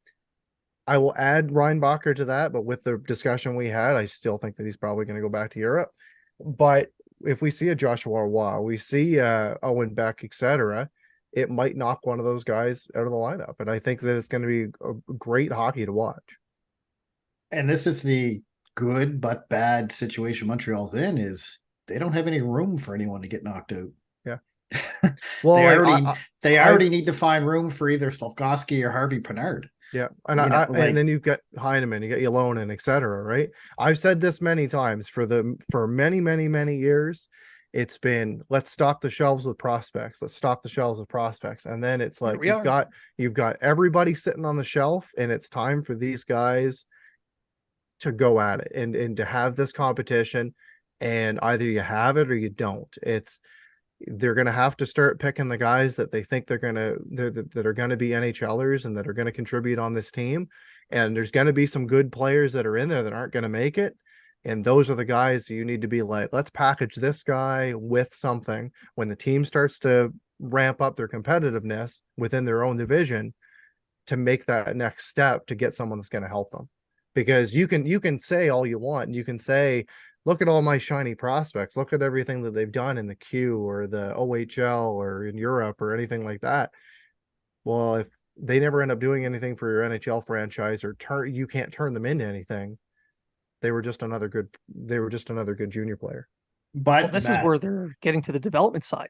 S2: I will add Reinbacher to that, but with the discussion we had, I still think that he's probably going to go back to Europe. But if we see a Joshua Roy, we see Owen Beck, etc., it might knock one of those guys out of the lineup. And I think that it's going to be a great hockey to watch.
S3: And this is the good but bad situation Montreal's in, is they don't have any room for anyone to get knocked out.
S2: Yeah. Well,
S3: they already need to find room for either Slafkovsky or Harvey Pinard.
S2: Yeah, and and then you've got Heineman, you got Ylonen, etc. Right? I've said this many times for many years. It's been, let's stock the shelves with prospects. Let's stock the shelves with prospects, and then it's like you've got everybody sitting on the shelf, and it's time for these guys to go at it and to have this competition. And either you have it or you don't. They're going to have to start picking the guys that they think that are going to be NHLers and that are going to contribute on this team. And there's going to be some good players that are in there that aren't going to make it. And those are the guys you need to be like, let's package this guy with something when the team starts to ramp up their competitiveness within their own division to make that next step to get someone that's going to help them. Because you can say all you want, and you can say, look at all my shiny prospects. Look at everything that they've done in the Q or the OHL or in Europe or anything like that. Well, they never end up doing anything for your NHL franchise, or you can't turn them into anything. They were just another good junior player.
S1: Well,
S3: But
S1: this is
S3: Matt,
S1: where they're getting to the development side.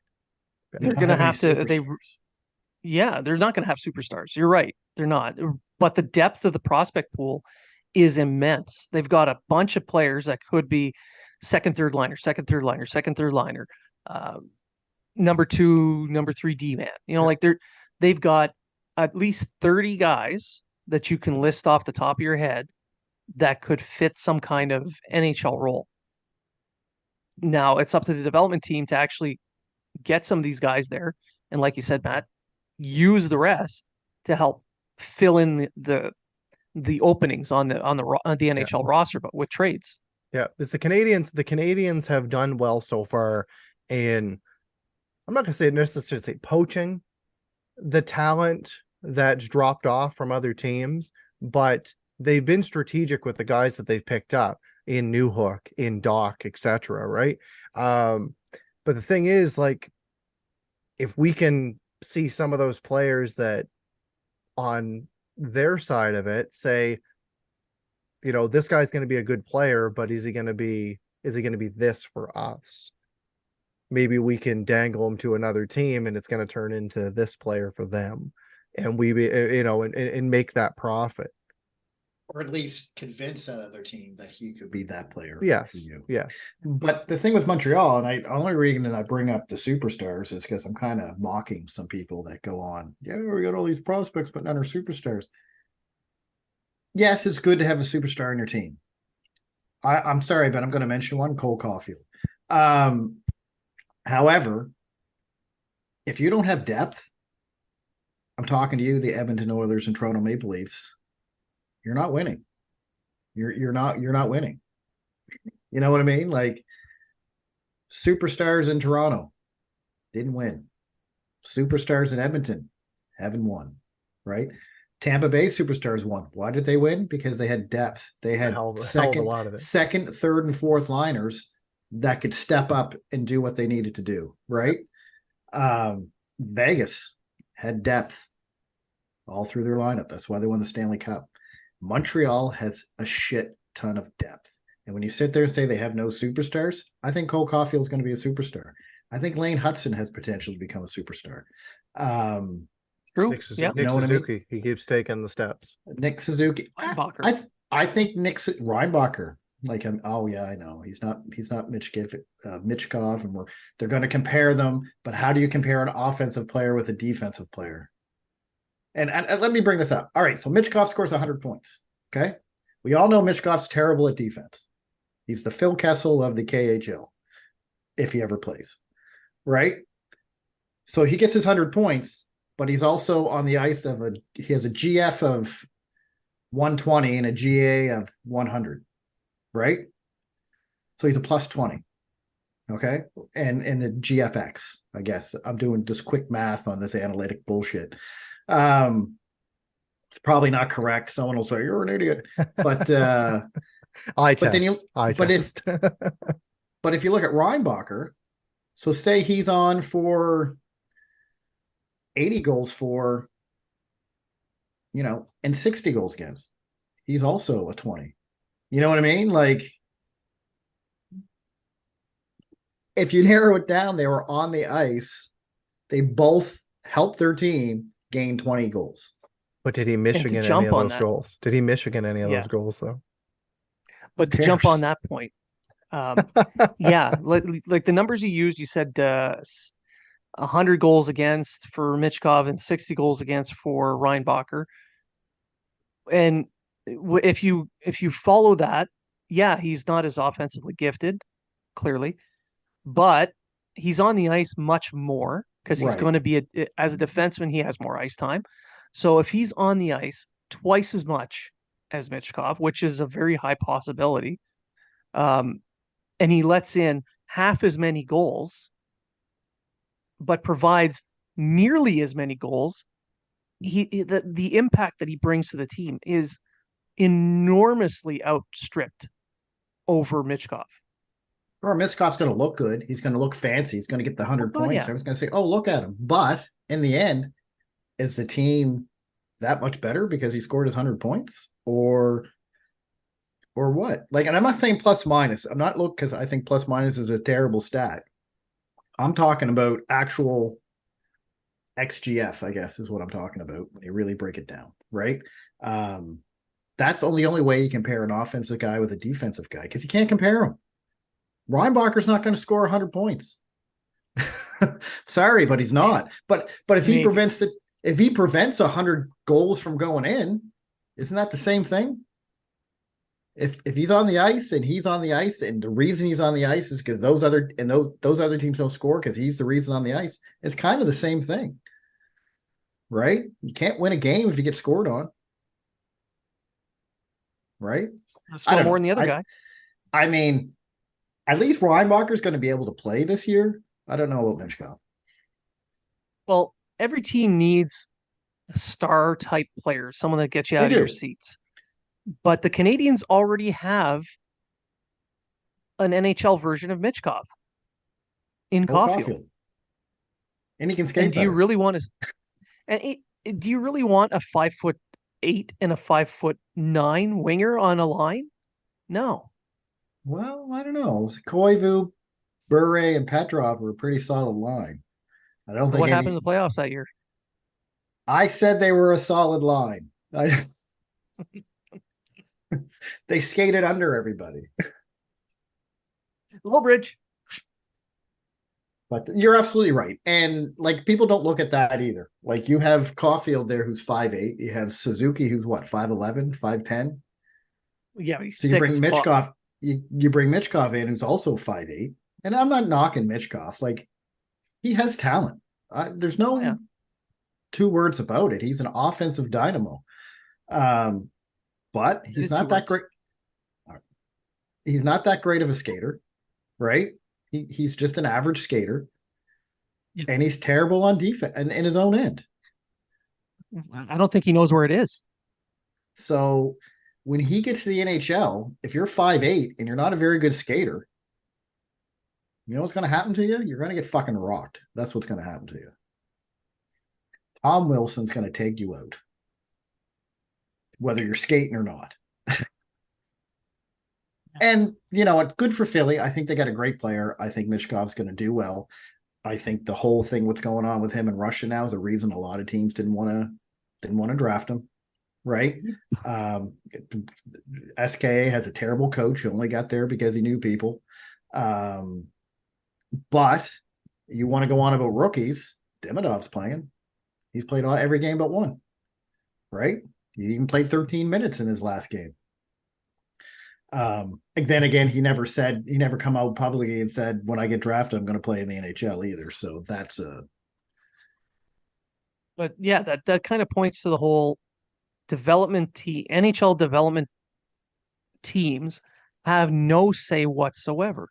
S3: they
S1: They're
S3: don't
S1: going to
S3: have any
S1: have to,
S3: superstars.
S1: yeah, they're not going to have superstars. You're right. They're not. But the depth of the prospect pool is immense. They've got a bunch of players that could be second, third liner, second, third liner, second, third liner, uh, number two, number three D man. Like they've got at least 30 guys that you can list off the top of your head that could fit some kind of NHL role. Now it's up to the development team to actually get some of these guys there. And like you said, Matt, use the rest to help fill in the openings on the NHL roster, but with trades.
S2: Yeah, it's the Canadiens have done well so far in, I'm not gonna say necessarily say poaching the talent that's dropped off from other teams, but they've been strategic with the guys that they've picked up in Newhook, in Doc, etc. Right? But the thing is, like, if we can see some of those players that on their side of it say, this guy's going to be a good player, but is he going to be this for us? Maybe we can dangle him to another team and it's going to turn into this player for them, and and make that profit.
S3: Or at least convince another team that he could be that player.
S2: Yes.
S3: For you.
S2: Yes.
S3: But the thing with Montreal, and the only reason that I bring up the superstars is because I'm kind of mocking some people that go on, yeah, we got all these prospects, but none are superstars. Yes, it's good to have a superstar in your team. I'm sorry, but I'm going to mention one, Cole Caulfield. However, if you don't have depth, I'm talking to you, the Edmonton Oilers and Toronto Maple Leafs, you're not winning. You're not winning. You know what I mean? Like, superstars in Toronto didn't win. Superstars in Edmonton haven't won, right? Tampa Bay superstars won. Why did they win? Because they had depth. They had second, third, and fourth liners that could step up and do what they needed to do, right? Vegas had depth all through their lineup. That's why they won the Stanley Cup. Montreal has a shit ton of depth. And when you sit there and say they have no superstars, I think Cole Caulfield is going to be a superstar. I think Lane Hudson has potential to become a superstar.
S1: True.
S2: Nick Suzuki, he keeps taking the steps.
S3: Nick Suzuki. I think Nick Reinbacher. Like, oh yeah, I know he's not Michkov, and they're going to compare them. But how do you compare an offensive player with a defensive player? And let me bring this up. All right, so Michkov scores 100 points. Okay, we all know Michkov's terrible at defense. He's the Phil Kessel of the KHL, if he ever plays, right? So he gets his 100 points, but he's also on the ice he has a GF of 120 and a GA of 100, right? So he's a plus 20. Okay. And the GFX, I guess. I'm doing just quick math on this analytic bullshit. It's probably not correct. Someone will say you're an idiot. But but if you look at Reinbacher, so say he's on for 80 goals for, and 60 goals against, he's also a 20. You know what I mean? Like, if you narrow it down, they were on the ice. They both helped their team gain 20 goals.
S2: But did he Michigan any of those goals? Did he Michigan any of those goals, though?
S1: But to jump on that point, yeah, like the numbers you used, you said 100 goals against for Michkov and 60 goals against for Reinbacher. And if you follow that, yeah, he's not as offensively gifted, clearly, but he's on the ice much more because he's going to be as a defenseman, he has more ice time. So if he's on the ice twice as much as Michkov, which is a very high possibility, and he lets in half as many goals, but provides nearly as many goals, the impact that he brings to the team is enormously outstripped over Michkov.
S3: Or Michkov's going to look good. He's going to look fancy. He's going to get the 100 points. Yeah. I was going to say, oh, look at him. But in the end, is the team that much better because he scored his 100 points, or what? Like, and I'm not saying plus minus. I'm not looking, because I think plus minus is a terrible stat. I'm talking about actual XGF, I guess, is what I'm talking about when you really break it down, right? That's the only way you compare an offensive guy with a defensive guy, because you can't compare them. Reinbacher's not going to score 100 points. Sorry, but he's not. But if he prevents 100 goals from going in, isn't that the same thing? If he's on the ice and he's on the ice, and the reason he's on the ice is because those other teams don't score because he's the reason on the ice, it's kind of the same thing, right? You can't win a game if you get scored on, right?
S1: Score more than the other guy.
S3: I mean, at least Reinbacher's going to be able to play this year. I don't know about Michkov.
S1: Well, every team needs a star type player, someone that gets you out of your seats. But the Canadiens already have an NHL version of Michkov in Caulfield.
S3: And he can skate.
S1: And do you really want to? And do you really want a 5'8" and a 5'9" winger on a line? No.
S3: Well, I don't know. Koivu, Bure, and Petrov were a pretty solid line. I don't think.
S1: What happened in the playoffs that year?
S3: I said they were a solid line. They skated under everybody.
S1: Low bridge.
S3: But you're absolutely right. And like, people don't look at that either. Like, you have Caulfield there who's 5'8". You have Suzuki who's what, 5'11", 5'10".
S1: Yeah, he's
S3: so you bring Michkov. You bring Michkov in, who's also 5'8". And I'm not knocking Michkov. Like, he has talent. There's no two words about it. He's an offensive dynamo. But he's not that great. He's not that great of a skater, right? He's just an average skater, and he's terrible on defense and in his own end.
S1: I don't think he knows where it is.
S3: So when he gets to the NHL, if you're 5'8" and you're not a very good skater, you know what's going to happen to you? You're going to get fucking rocked. That's what's going to happen to you. Tom Wilson's going to take you out, whether you're skating or not. And, you know, it's good for Philly. I think they got a great player. I think Michkov's going to do well. I think the whole thing, what's going on with him in Russia now, is the reason a lot of teams didn't want to draft him, right? SKA has a terrible coach who only got there because he knew people. But you want to go on about rookies, Demidov's playing. He's played every game but one, right? He even played 13 minutes in his last game. And then again, he never come out publicly and said, when I get drafted, I'm going to play in the NHL either. So that's
S1: But yeah, that kind of points to the whole NHL development teams have no say whatsoever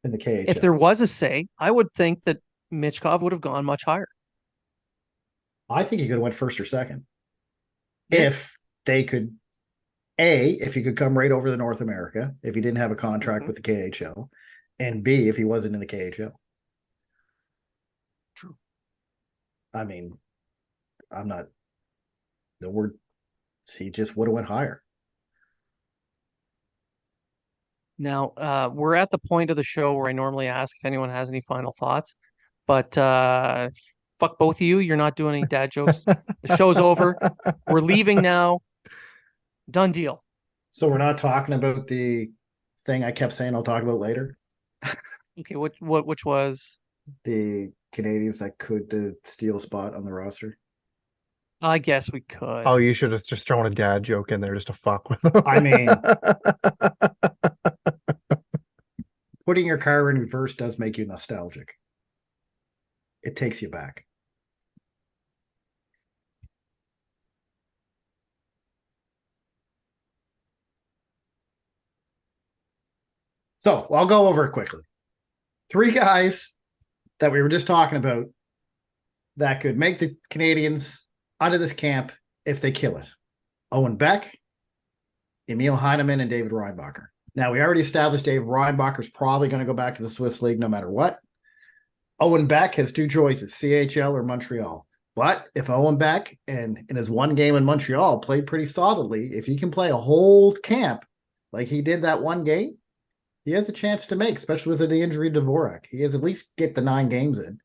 S3: in the KHL.
S1: If there was a say, I would think that Michkov would have gone much higher.
S3: I think he could have went first or second. If they could, if he could come right over to North America, if he didn't have a contract with the KHL, and B, if he wasn't in the KHL.
S1: True.
S3: I mean, he just would have went higher.
S1: Now, we're at the point of the show where I normally ask if anyone has any final thoughts, but fuck both of you. You're not doing any dad jokes. The show's over. We're leaving now. Done deal.
S3: So we're not talking about the thing I kept saying I'll talk about later.
S1: Okay, which was
S3: the Canadiens that could steal a spot on the roster.
S1: I guess we could.
S2: Oh, you should have just thrown a dad joke in there just to fuck with them.
S3: I mean, putting your car in reverse does make you nostalgic. It takes you back. So I'll go over it quickly. 3 guys that we were just talking about that could make the Canadiens out of this camp if they kill it. Owen Beck, Emil Heineman, and David Reinbacher. Now, we already established David Reinbacher's probably going to go back to the Swiss League no matter what. Owen Beck has 2 choices, CHL or Montreal. But if Owen Beck and in his one game in Montreal played pretty solidly, if he can play a whole camp like he did that one game, he has a chance to make, especially with the injury to Dvorak. He has at least get the 9 games in.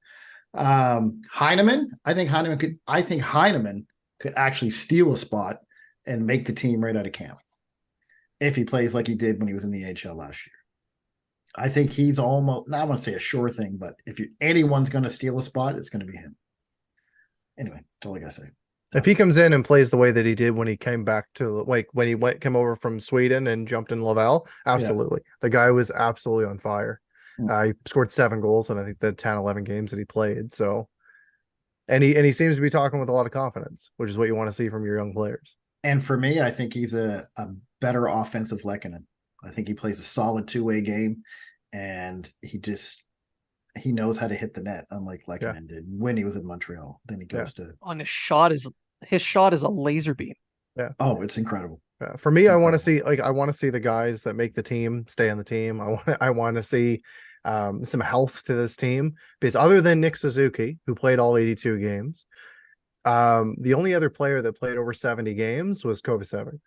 S3: Heineman, I think Heineman could actually steal a spot and make the team right out of camp if he plays like he did when he was in the AHL last year. I think he's almost, not want to say a sure thing, but if anyone's going to steal a spot, it's going to be him. Anyway, that's all I got to say.
S2: If he comes in and plays the way that he did when he came back to, like, when he came over from Sweden and jumped in Laval, absolutely. Yeah. The guy was absolutely on fire. He scored 7 goals in I think the 10, 11 games that he played. So, and he seems to be talking with a lot of confidence, which is what you want to see from your young players.
S3: And for me, I think he's a better offensive Lehkonen. I think he plays a solid 2-way game, and he knows how to hit the net, unlike Lehkonen did when he was in Montreal. Then he goes to
S1: on his shot is a laser beam.
S2: Yeah.
S3: Oh, it's incredible.
S2: For me, I want to see the guys that make the team stay on the team. I want to see some health to this team, because other than Nick Suzuki, who played all 82 games, the only other player that played over 70 games was Kovacevic.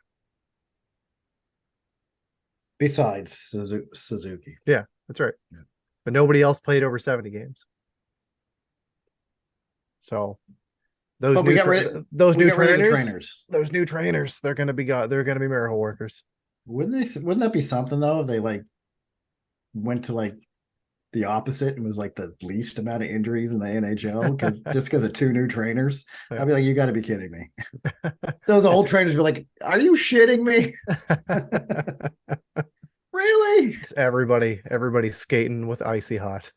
S3: Besides Suzuki.
S2: Yeah, that's right. Yeah. But nobody else played over 70 games. So those new trainers, those new trainers, they're going to be miracle workers.
S3: Wouldn't that be something though if they went to the opposite and was the least amount of injuries in the NHL because of 2 new trainers? Yeah. I'd be like, you got to be kidding me. So the old trainers be like, are you shitting me? Really?
S2: It's everybody skating with icy hot.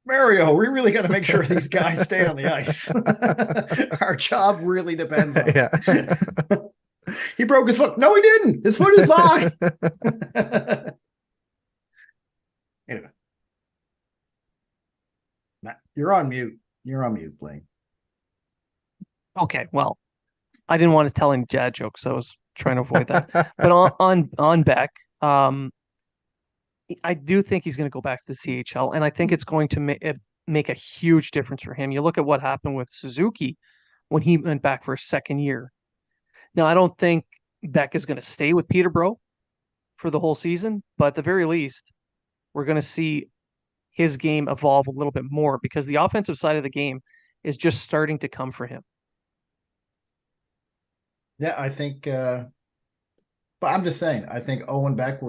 S3: Mario, we really got to make sure these guys stay on the ice. Our job really depends on it. Yeah. He broke his foot. No, he didn't. His foot is fine. Anyway. Matt, you're on mute. Blain.
S1: Okay, well, I didn't want to tell any dad jokes, so I was trying to avoid that. But on Beck, I do think he's going to go back to the CHL, and I think it's going to make a huge difference for him. You look at what happened with Suzuki when he went back for a second year. Now, I don't think Beck is going to stay with Peterborough for the whole season, but at the very least, we're going to see his game evolve a little bit more, because the offensive side of the game is just starting to come for him.
S3: Yeah, I think, but I'm just saying, I think Owen Beck,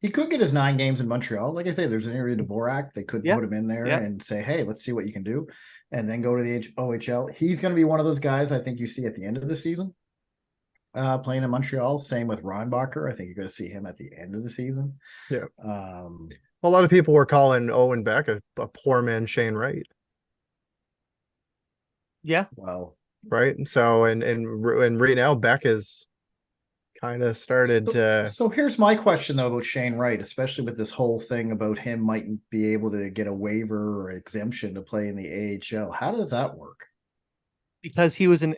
S3: he could get his 9 games in Montreal. Like I say, there's an area to Dvorak. They could put him in there and say, hey, let's see what you can do, and then go to the OHL. He's going to be one of those guys I think you see at the end of the season playing in Montreal. Same with Reinbacher. I think you're going to see him at the end of the season.
S2: Yeah. A lot of people were calling Owen Beck a poor man Shane Wright.
S1: Yeah.
S3: Well,
S2: right. So and right now Beck is kind of started to.
S3: So here's my question though about Shane Wright, especially with this whole thing about him mightn't be able to get a waiver or exemption to play in the AHL. How does that work?
S1: Because he was in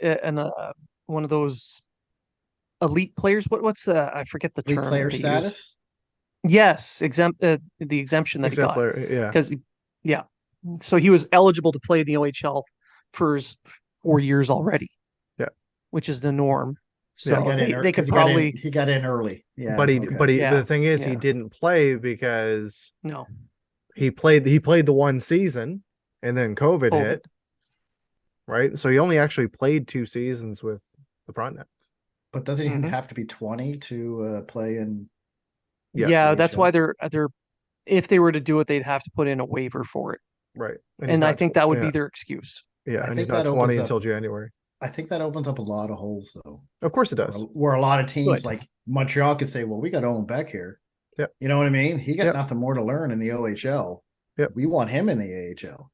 S1: one of those elite players. What's I forget the
S3: elite
S1: term.
S3: Player status.
S1: Yes, the exemption that he got.
S2: Yeah.
S1: Because so he was eligible to play in the OHL for his 4 years already.
S2: Yeah,
S1: which is the norm. So
S3: they could probably he got in early. Yeah,
S2: but the thing is he didn't play because he played the one season and then COVID hit. Right, so he only actually played 2 seasons with the Frontenacs.
S3: But doesn't he have to be 20 to play in?
S1: Yeah, that's why they're if they were to do it, they'd have to put in a waiver for it.
S2: Right,
S1: and I think that would be their excuse.
S2: Yeah, and he's not 20 until January.
S3: I think that opens up a lot of holes, though.
S2: Of course it does.
S3: Where a lot of teams like Montreal could say, well, we got Owen Beck here.
S2: Yeah.
S3: You know what I mean? He got nothing more to learn in the OHL.
S2: Yeah.
S3: We want him in the AHL.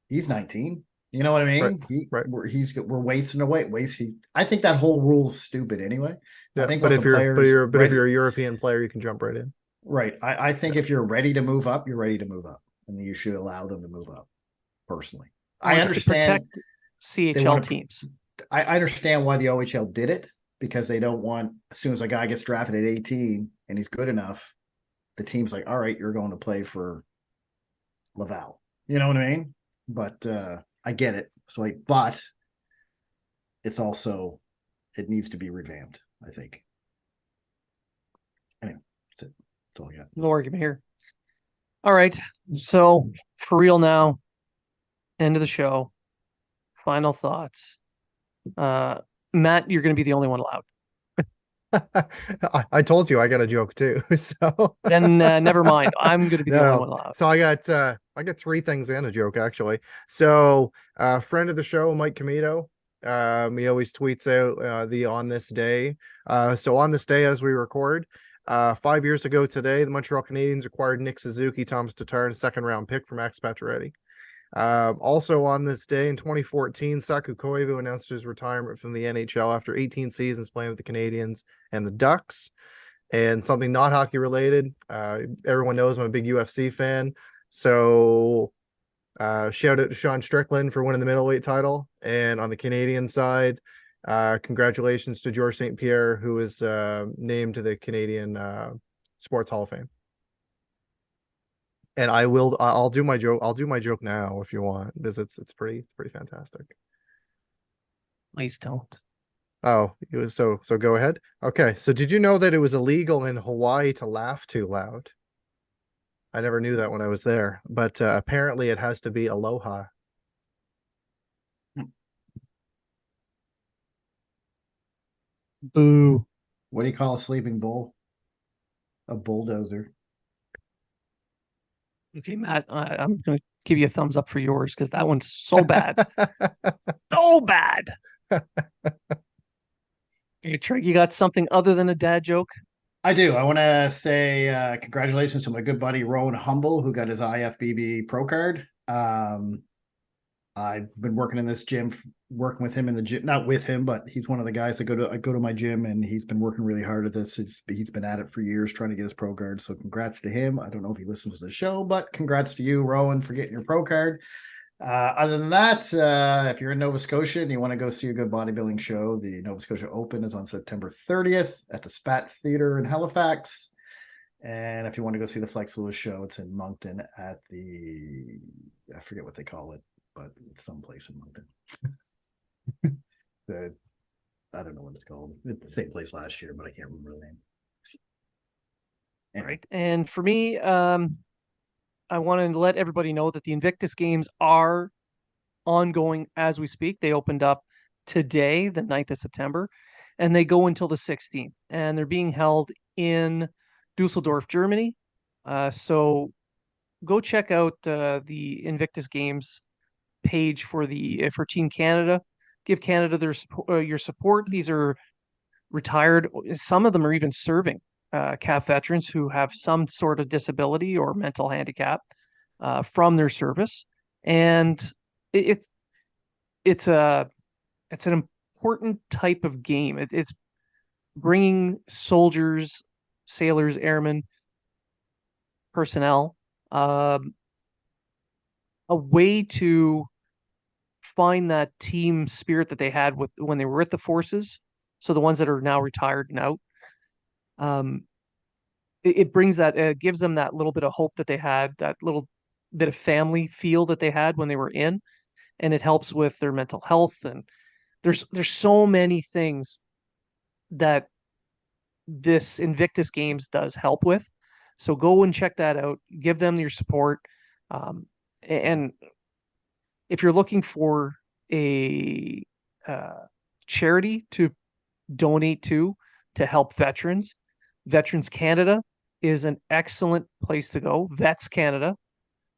S3: He's 19. You know what I mean? We're wasting away. I think that whole rule's stupid anyway.
S2: Yeah, I think if you're a European player, you can jump right in.
S3: Right. I think if you're ready to move up, you're ready to move up. And you should allow them to move up, personally. I understand.
S1: To protect CHL teams.
S3: I understand why the OHL did it, because they don't want, as soon as a guy gets drafted at 18 and he's good enough, the team's like, all right, you're going to play for Laval. You know what I mean? But I get it. So but it's also, it needs to be revamped, I think. Anyway, that's it. That's all I got.
S1: No argument here. All right. So for real now, end of the show. Final thoughts. Matt, you're going to be the only one allowed.
S2: I told you I got a joke too. So
S1: Then never mind. I'm going to be the only
S2: no.
S1: one allowed.
S2: So I got three things and a joke actually. So friend of the show, Mike Comito. He always tweets out the on this day. So on this day as we record, 5 years ago today, the Montreal Canadiens acquired Nick Suzuki, Thomas Tatar, and a second round pick from Max Pacioretty. Also on this day in 2014, Saku Koivu announced his retirement from the NHL after 18 seasons playing with the Canadiens and the Ducks. And something not hockey related, everyone knows I'm a big UFC fan. So shout out to Sean Strickland for winning the middleweight title. And on the Canadian side, congratulations to George St. Pierre, who was named to the Canadian Sports Hall of Fame. And I'll do my joke. I'll do my joke now if you want, because it's pretty fantastic.
S1: Please don't.
S2: Oh, it was so go ahead. Okay. So did you know that it was illegal in Hawaii to laugh too loud? I never knew that when I was there, but apparently it has to be aloha.
S1: Boo.
S3: What do you call a sleeping bull? A bulldozer.
S1: Okay, Matt, I'm going to give you a thumbs up for yours because that one's so bad. So bad. Hey, Treg, you got something other than a dad joke?
S3: I do. I want to say congratulations to my good buddy Rowan Humble, who got his IFBB Pro card. I've been working in this gym, working with him in the gym, not with him, but he's one of the guys I go to my gym, and he's been working really hard at this. He's been at it for years trying to get his pro card. So congrats to him. I don't know if he listens to the show, but congrats to you, Rowan, for getting your pro card. Other than that, if you're in Nova Scotia and you want to go see a good bodybuilding show, the Nova Scotia Open is on September 30th at the Spats Theater in Halifax. And if you want to go see the Flex Lewis show, it's in Moncton at I forget what they call it, but it's someplace in Moncton. I don't know what it's called. It's the same place last year, but I can't remember the name.
S1: Anyway. Right. And for me, I wanted to let everybody know that the Invictus Games are ongoing as we speak. They opened up today, the 9th of September, and they go until the 16th. And they're being held in Dusseldorf, Germany. So go check out the Invictus Games page for Team Canada. Give Canada your support. These are retired. Some of them are even serving CAF veterans who have some sort of disability or mental handicap from their service, and it's an important type of game. It's bringing soldiers, sailors, airmen, personnel a way to find that team spirit that they had when they were at the forces. So the ones that are now retired and out, it brings that, gives them that little bit of hope that they had, that little bit of family feel that they had when they were in, and it helps with their mental health. And there's so many things that this Invictus Games does help with. So go and check that out. Give them your support. And if you're looking for a charity to donate to help veterans, Veterans Canada is an excellent place to go. Vets Canada.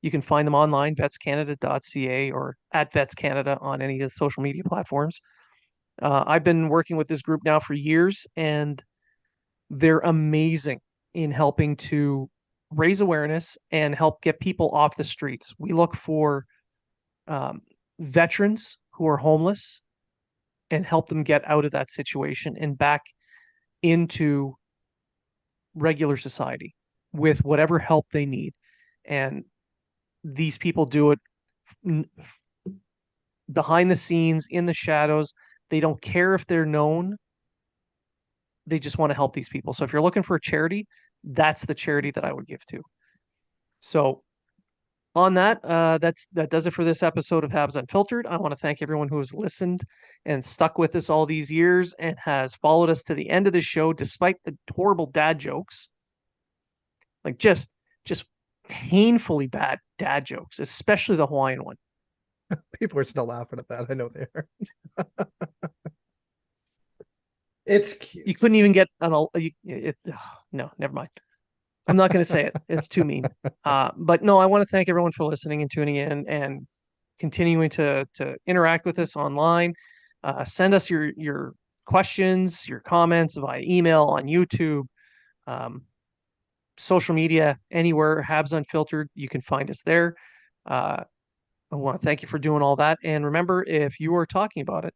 S1: You can find them online, vetscanada.ca or at Vets Canada on any of the social media platforms. I've been working with this group now for years, and they're amazing in helping to raise awareness and help get people off the streets. We look for veterans who are homeless and help them get out of that situation and back into regular society with whatever help they need. And these people do it behind the scenes, in the shadows. They don't care if they're known. They just want to help these people. So if you're looking for a charity, that's the charity that I would give to. So On that, that does it for this episode of Habs Unfiltered. I want to thank everyone who has listened and stuck with us all these years and has followed us to the end of the show, despite the horrible dad jokes, like just painfully bad dad jokes, especially the Hawaiian one.
S2: People are still laughing at that. I know they are.
S3: It's cute.
S1: You couldn't even get no, never mind. I'm not going to say it. It's too mean. But no, I want to thank everyone for listening and tuning in and continuing to interact with us online. Send us your questions, your comments via email, on YouTube, social media, anywhere. Habs Unfiltered. You can find us there. I want to thank you for doing all that. And remember, if you are talking about it,